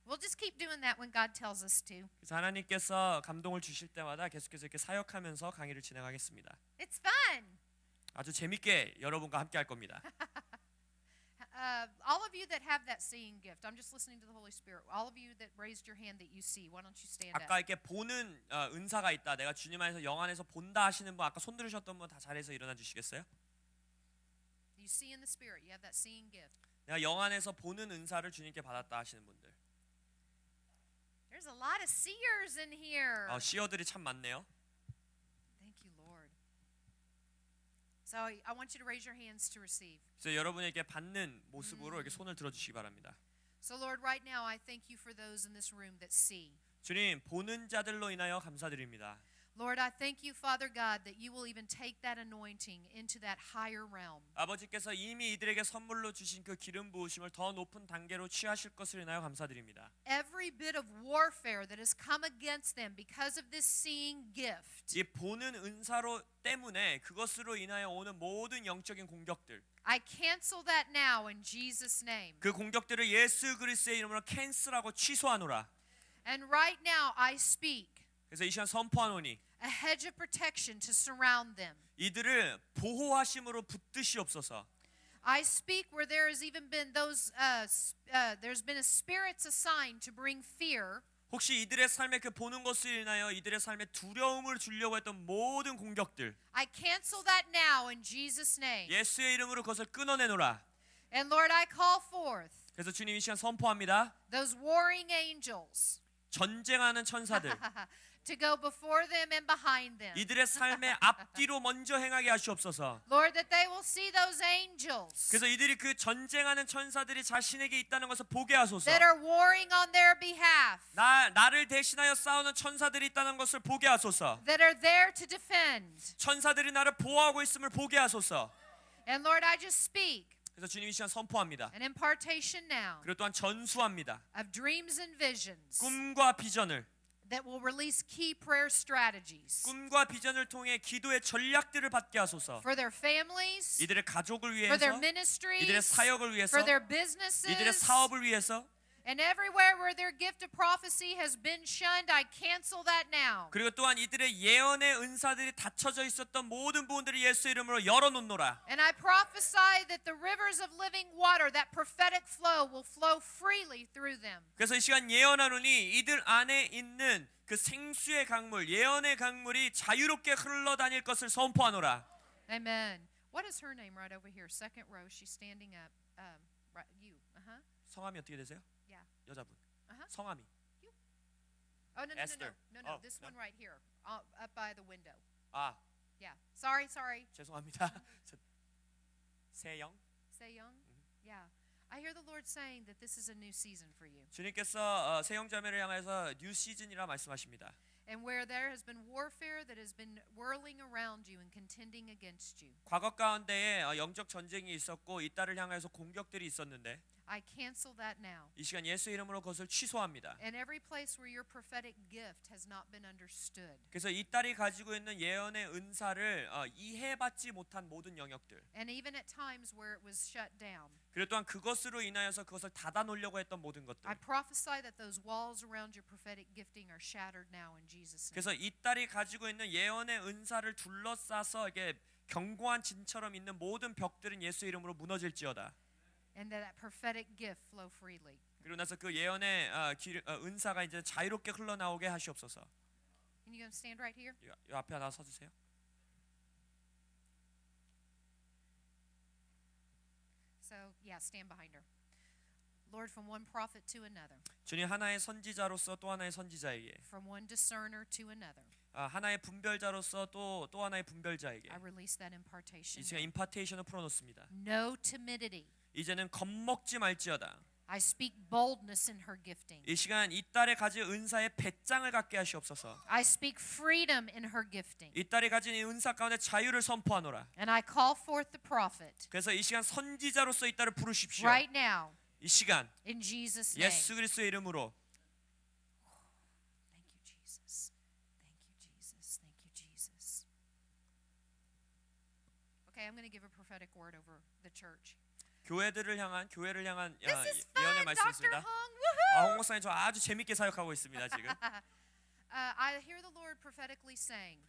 We'll just keep doing that when God tells us to. 그래서 하나님께서 감동을 주실 때마다 계속해서 이렇게 사역하면서 강의를 진행하겠습니다. It's fun. 아주 재밌게 여러분과 함께 할 겁니다. All of you that have that seeing gift, I'm just listening to the Holy Spirit. All of you that raised your hand that you see, why don't you stand 아까 up? 이렇게 보는 은사가 있다. 내가 주님 안에서 영 안에서 본다 하시는 분 아까 손 들으셨던 분 다 잘해서 일어나 주시겠어요? You see in the Spirit, you have that seeing gift. 내가 영 안에서 보는 은사를 주님께 받았다 하시는 분들. There's a lot of seers in here. 시어들이 참 많네요. Thank you, Lord. So I want you to raise your hands to receive. 그래서 여러분에게 받는 모습으로 이렇게 손을 들어주시기 바랍니다. So Lord, right now I thank you for those in this room that see. 주님 보는 자들로 인하여 감사드립니다. Lord, I thank you, Father God, that you will even take that anointing into that higher realm. 아버지께서 이미 이들에게 선물로 주신 그 기름 부으심을 더 높은 단계로 취하실 것을 인하여 감사드립니다. Every bit of warfare that has come against them because of this seeing gift, 이 보는 은사로 때문에 그것으로 인하여 오는 모든 영적인 공격들, I cancel that now in Jesus' name. 그 공격들을 예수 그리스도의 이름으로 캔슬하고 취소하노라. And right now I speak 그래서 이 시간 선포하노니 a hedge of protection to surround them. 이들을 보호하심으로 붙드시옵소서. I speak where there has even been those, there's been a spirits assigned to bring fear. 혹시 이들의 삶에 그 보는 것을 인하여 이들의 삶에 두려움을 주려고 했던 모든 공격들, I cancel that now in Jesus' name. 예수의 이름으로 그것을 끊어내노라. And Lord, I call forth 그래서 주님 이 시간 선포합니다. those warring angels 전쟁하는 천사들, to go before them and behind them. 이들의 삶의 앞뒤로 먼저 행하게 하시옵소서. Lord, that they will see those angels 그래서 이들이 그 전쟁하는 천사들이 자신에게 있다는 것을 보게 하소서. that are warring on their behalf, 나를 대신하여 싸우는 천사들이 있다는 것을 보게 하소서. that are there to defend. 천사들이 나를 보호하고 있음을 보게 하소서. And Lord, I just speak 그래서 주님 이 시간 선포합니다. an impartation now 그리고 또한 전수합니다. of dreams and visions 꿈과 비전을, that will release key prayer strategies 꿈과 비전을 통해 기도의 전략들을 받게 하소서. for their families, 이들의 가족을 for their 위해서, ministries, 이들의 사역을 위해서, for their businesses, 이들의 사업을 위해서, And everywhere where their gift of prophecy has been shunned, I cancel that now. 그리고 또한 이들의 예언의 은사들이 닫혀져 있었던 모든 부분들을 예수 이름으로 열어놓노라. And I prophesy that the rivers of living water, that prophetic flow, will flow freely through them. 그래서 이 시간 예언하노니 이들 안에 있는 그 생수의 강물, 예언의 강물이 자유롭게 흘러다닐 것을 선포하노라. Amen. What is her name right over here? Second row. She's standing up. Right, you. 성함이 어떻게 되세요? Yeah. 여자분. Uh-huh. 성함이. Oh no. Esther. No. Oh, This no. one right here, up by the window. 아, Yeah. Sorry. 죄송합니다. 세영. Young. Yeah. I hear the Lord saying that this is a new season for you. 주님께서 세영 자매를 향해서 뉴 시즌이라 말씀하십니다. And where there has been warfare that has been whirling around you and contending against you, 과거 가운데에 영적 전쟁이 있었고 이딸을 향해서 공격들이 있었는데 I cancel that now. 이 시간 예수 이름으로 그것을 취소합니다. And every place where your prophetic gift has not been understood. 그래서 이 딸이 가지고 있는 예언의 은사를 이해받지 못한 모든 영역들, And even at times where it was shut down. 그리고 또한 그것으로 인하여서 그것을 닫아 놓으려고 했던 모든 것들. I prophesy that those walls around your prophetic gifting are shattered now in Jesus' name. 그래서 이 딸이 가지고 있는 예언의 은사를 둘러싸서 이게 견고한 진처럼 있는 모든 벽들은 예수 이름으로 무너질지어다. And that prophetic gift flow freely. 그리고 나서 그 예언의 은사가 이제 자유롭게 흘러나오게 하시옵소서. Can you go and stand right here? 이 앞에 하나 서주세요. So, yeah, stand behind her. Lord, from one prophet to another, 주님, 하나의 선지자로서 또 하나의 선지자에게, from one discerner to another, 하나의 분별자로서 또 하나의 분별자에게 I release that impartation. 이 시간 now. 임파테이션을 풀어놓습니다. No timidity. 이제는 겁먹지 말지어다. I speak boldness in her gifting. 이 시간 이 딸의 가진 은사의 배짱을 갖게 하시옵소서. I speak freedom in her gifting. 이 딸이 가진 이 은사 가운데 자유를 선포하노라. And I call forth the prophet 그래서 이 시간 선지자로서 이 딸을 부르십시오. right now 이 시간 in Jesus' name. 예수 그리스도의 이름으로. Thank you, Jesus. Thank you, Jesus. Thank you, Jesus. Okay, I'm going to give a prophetic word over the church. 교회를 향한 This is 예언의 fun, 말씀이 Dr. 있습니다. Hong. Woohoo! 홍 목사님 저 아주 재밌게 사역하고 있습니다 지금. I hear the Lord prophetically saying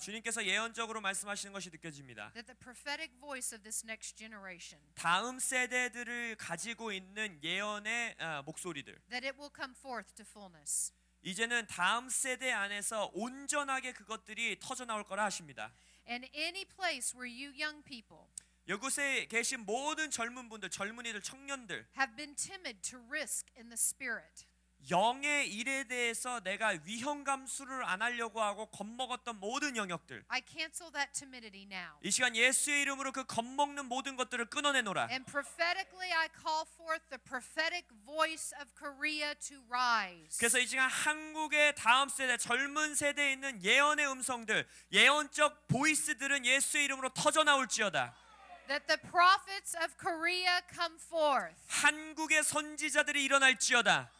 주님께서 예언적으로 말씀하시는 것이 느껴집니다. that the prophetic voice of this next generation, 다음 세대들을 가지고 있는 예언의 목소리들. that it will come forth to fullness. 이제는 다음 세대 안에서 온전하게 그것들이 터져 나올 거라 하십니다. And any place where you young people 이곳에 계신 모든 젊은 분들, 젊은이들, 청년들, have been timid to risk in the spirit, 영의 일에 대해서 내가 위험 감수를 안 하려고 하고 겁먹었던 모든 영역들, I cancel that timidity now. 이 시간 예수의 이름으로 그 겁먹는 모든 것들을 끊어내노라. And prophetically, I call forth the prophetic voice of Korea to rise. 그래서 이 시간 한국의 다음 세대, 젊은 세대에 있는 예언의 음성들, 예언적 보이스들은 예수의 이름으로 터져 나올지어다. That the prophets of Korea come forth. 한국의 선지자들이 일어날지어다.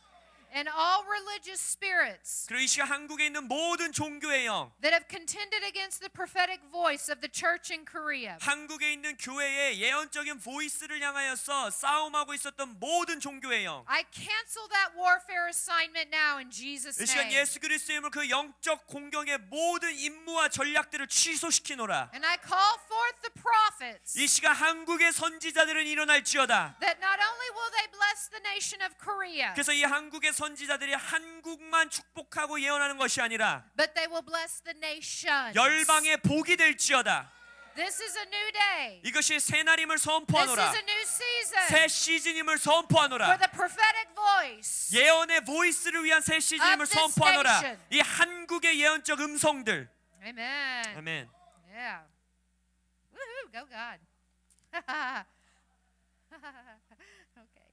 And all religious spirits 그리고 이 시간 한국에 있는 모든 종교의 영, that have contended against the prophetic voice of the church in Korea, 한국에 있는 교회의 예언적인 보이스를 향하여서 싸움하고 있었던 모든 종교의 영, I cancel that warfare assignment now in Jesus' 이 시간 name. 예수 그리스도의 이름으로 그 영적 공격의 모든 임무와 전략들을 취소시키노라. And I call forth the prophets 이 시간 한국의 선지자들은 일어날지어다. that not only will they bless the nation of Korea, 그래서 이 한국의 선지자들이 한국만 축복하고 예언하는 것이 아니라 but they will bless the nations. 열방의 복이 될지어다. This is a new day. 이것이 새 날임을 This 선포하노라. is a new season 새 시즌임을 for 선포하노라. the prophetic voice 예언의 보이스를 위한 새 시즌임을 of this 선포하노라. nation. 이 한국의 예언적 음성들. Amen. 아멘. Yeah. Woohoo, go God. Okay.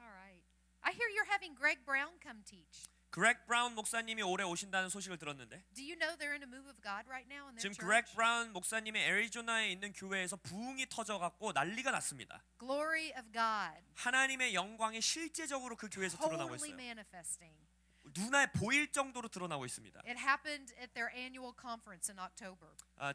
All right. I hear you're having Greg Brown come teach. 그렉 브라운 목사님이 올해 오신다는 소식을 들었는데 Do you know they're in a move of God right now in their 지금 church? 그렉 브라운 목사님이 애리조나에 있는 교회에서 부흥이 터져 갖고 난리가 났습니다. Glory of God. 하나님의 영광이 실제적으로 그 교회에서 드러나고 Totally 있어요. manifesting. 눈에 보일 정도로 드러나고 있습니다. It happened at their annual conference in October.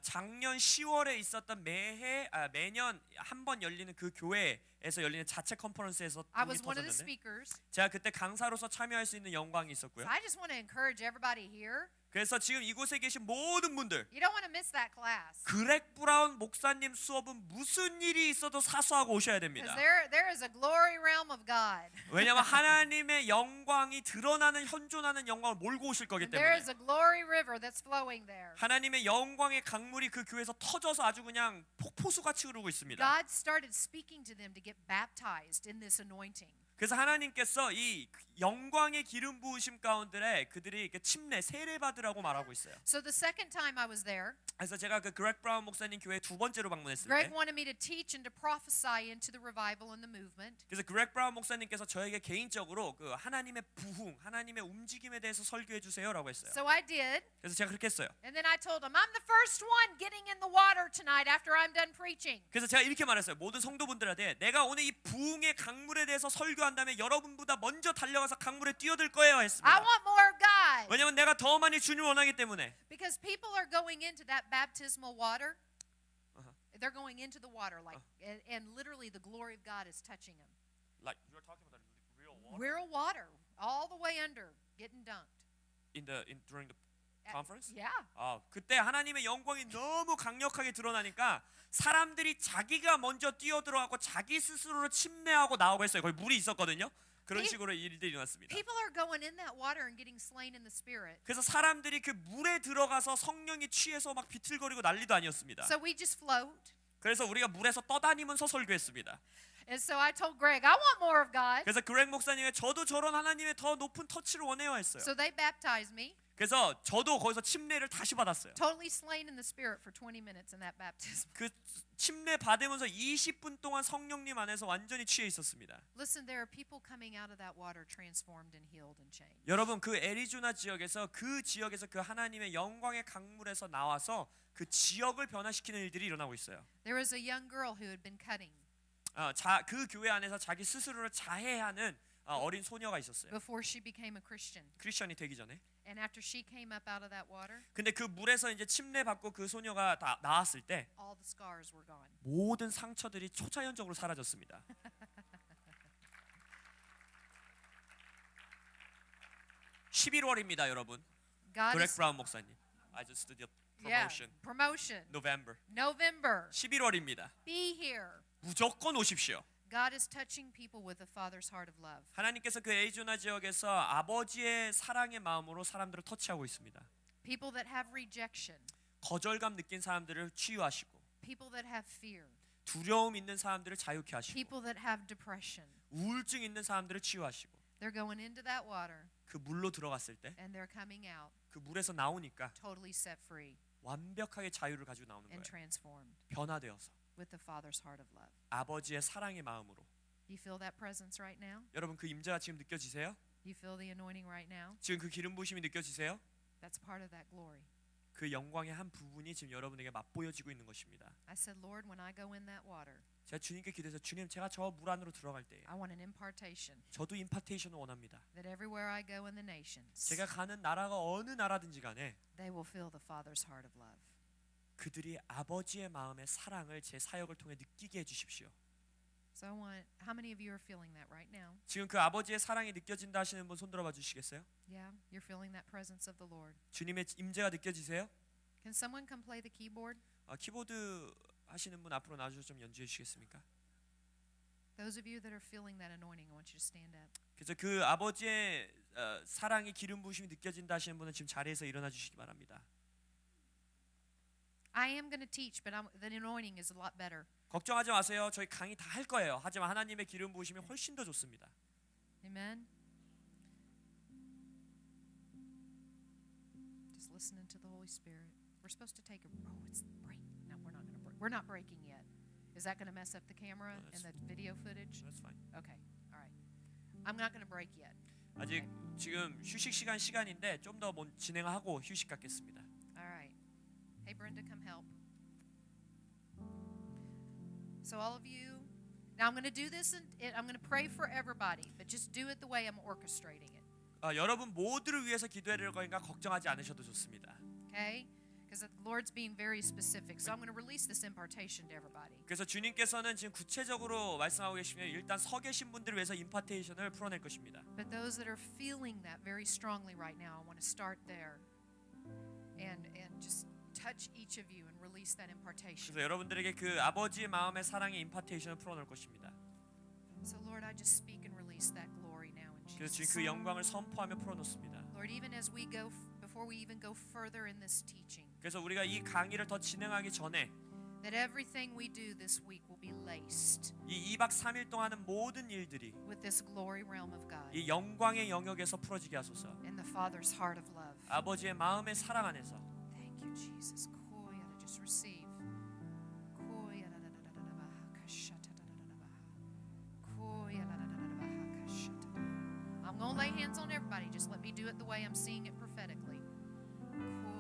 작년 10월에 있었던 매년 한 번 열리는 그 교회에 에서 열리는 자체 컨퍼런스에서 I 돈이 was one of the 터졌는데 speakers. 제가 그때 강사로서 참여할 수 있는 영광이 있었고요. So I just want to encourage everybody here. 그래서 지금 이곳에 계신 모든 분들 You don't want to miss that class. 그렉 브라운 목사님 수업은 무슨 일이 있어도 사수하고 오셔야 됩니다. Because there is a glory realm of God. 왜냐하면 하나님의 영광이 드러나는 현존하는 영광을 몰고 오실 거기 And there is 때문에 a glory river that's flowing there. 하나님의 영광의 강물이 그 교회에서 터져서 아주 그냥 폭포수같이 흐르고 있습니다. God started speaking to them to get baptized in this anointing. 그래서 하나님께서 이 영광의 기름 부으심 가운데 그들이 이렇게 침례 세례 받으라고 말하고 있어요. So the second time I was there, 그래서 제가 그 그렉 브라운 목사님 교회 두 번째로 방문했을 Greg 때 wanted me to teach and to prophesy into the revival and the movement. 그래서 그렉 브라운 목사님께서 저에게 개인적으로 그 하나님의 부흥, 하나님의 움직임에 대해서 설교해 주세요라고 했어요. So I did. 그래서 제가 그렇게 했어요. And then I told him, I'm the first one getting in the water tonight after I'm done preaching. 그래서 제가 이렇게 말했어요. 모든 성도분들한테 내가 오늘 이 부흥의 강물에 대해서 설교한 다음에 여러분보다 먼저 달려가서 강물에 뛰어들 거예요 I 했습니다. want more of God. 왜냐면 내가 더 많이 주님을 원하기 때문에. Because people are going into that baptismal water. They're going into the water like and literally the glory of God is touching them. Like you're talking about real water Real water all the way under getting dunked. during the conference? Yeah. 그때 하나님의 영광이 너무 강력하게 드러나니까 사람들이 자기가 먼저 뛰어들어가고 자기 스스로를 침례하고 나오고 했어요. 거기 물이 있었거든요. 그런 식으로 일들이 일어났습니다. People are going in that water and getting slain in the spirit. 그래서 사람들이 그 물에 들어가서 성령이 취해서 막 비틀거리고 난리도 아니었습니다. So we just float. 그래서 우리가 물에서 떠다니면서 설교했습니다. And so I told Greg, I want more of God. 그래서 그렉 목사님이 저도 저런 하나님의 더 높은 터치를 원해요 했어요. So they baptized me. 그래서 저도 거기서 침례를 다시 받았어요. Totally slain in the spirit for 20 minutes in that baptism. 그 침례 받으면서 20분 동안 성령님 안에서 완전히 취해 있었습니다. Listen, there are people coming out of that water transformed and healed and changed. 여러분 그 애리조나 지역에서 그 하나님의 영광의 강물에서 나와서 그 지역을 변화시키는 일들이 일어나고 있어요. There was a young girl who had been cutting 그 교회 안에서 자기 스스로를 자해하는 어린 소녀가 있었어요. before she became a Christian. 크리스천이 되기 전에. And after she came up out of that water, 근데 그 물에서 이제 침례 받고 그 소녀가 다 나왔을 때 all the scars were gone. 모든 상처들이 초자연적으로 사라졌습니다. 11월입니다, 여러분. God 그렉 is, 브라운 목사님. I just did the promotion. yeah, promotion. November. November. 11월입니다. Be here. 무조건 오십시오. God is touching people with the Father's heart of love. 하나님께서 그 애리조나 지역에서 아버지의 사랑의 마음으로 사람들을 터치하고 있습니다. People that have rejection. 거절감 느낀 사람들을 치유하시고 People that have fear. 두려움 있는 사람들을 자유케 하시고 People that have depression. 우울증 있는 사람들을 치유하시고 They're going into that water 그 물로 들어갔을 때 and they're coming out 그 물에서 나오니까 totally set free 완벽하게 자유를 가지고 나오는 거예요. and transformed 변화되어서 with the Father's heart of love. 아버지의 사랑의 마음으로. You feel that presence right now? 여러분 그 임재가 지금 느껴지세요? You feel the anointing right now? 지금 그 기름 부으심이 느껴지세요? That's part of that glory. 그 영광의 한 부분이 지금 여러분에게 맛보여지고 있는 것입니다. I said, Lord, when I go in that water, 제가 주님께 기도해서 주님 제가 저 물 안으로 들어갈 때 I want an impartation 저도 임파테이션을 원합니다. that everywhere I go in the nations, 제가 가는 나라가 어느 나라든지 간에 they will feel the Father's heart of love. 그들이 아버지의 마음의 사랑을 제 사역을 통해 느끼게 해주십시오. So I want, how many of you are feeling that right now? 지금 그 아버지의 사랑이 느껴진다 하시는 분 손 들어봐 주시겠어요? Yeah, you're feeling that presence of the Lord. 주님의 임재가 느껴지세요? Can someone come play the keyboard? 키보드 하시는 분 앞으로 나와주셔서 좀 연주해 주시겠습니까? Those of you that are feeling that anointing, I want you to stand up. 그래서 그 아버지의 사랑의 기름 부으심이 느껴진다 하시는 분은 지금 자리에서 일어나 주시기 바랍니다. I am going to teach, but the anointing is a lot better. 걱정하지 마세요. 저희 강의 다 할 거예요. 하지만 하나님의 기름 부으심이 훨씬 더 좋습니다. Amen. Just listening to the Holy Spirit. We're supposed to take a it's break. No, we're not going to break. We're not breaking yet. Is that going to mess up the camera and the video footage? That's fine. Okay. All right. I'm not going to break yet. 아직 지금 휴식 시간인데 좀 더 진행하고 휴식 갖겠습니다. All right. Hey Brenda, come help. So all of you, now I'm going to do this and I'm going to pray for everybody, but just do it the way I'm orchestrating it. 여러분 모두를 위해서 기도해 드릴 거니까 걱정하지 않으셔도 좋습니다. Okay? Because the Lord's being very specific. So I'm going to release this impartation to everybody. 그래서 주님께서는 지금 구체적으로 말씀하고 계시면 일단 서 계신 분들을 위해서 임파테이션을 풀어낼 것입니다. But those that are feeling that very strongly right now, I want to start there and just touch each of you and release that impartation. 그래서 여러분들에게 그 아버지의 마음의 사랑의 임파테이션을 풀어낼 것입니다. So Lord, I just speak and release that glory now in 그래서 지금 Jesus. 그 영광을 선포하며 풀어놓습니다. Lord, even as we go before we even go further in this teaching, 그래서 우리가 이 강의를 더 진행하기 전에 that everything we do this week will be laced 이 2박 3일 동안 하는 모든 일들이 with this glory realm of God 이 영광의 영역에서 풀어지게 하소서. and the Father's heart of love. 아버지의 마음의 사랑 안에서 Thank you, Jesus. Koya, just receive. Koya, la, la, la, la, la, la, baha, kashata, la, la, la, la, baha. Koya, la, la, la, la, la, baha, kashata. I'm going to lay hands on everybody. Just let me do it the way I'm seeing it prophetically. Koya,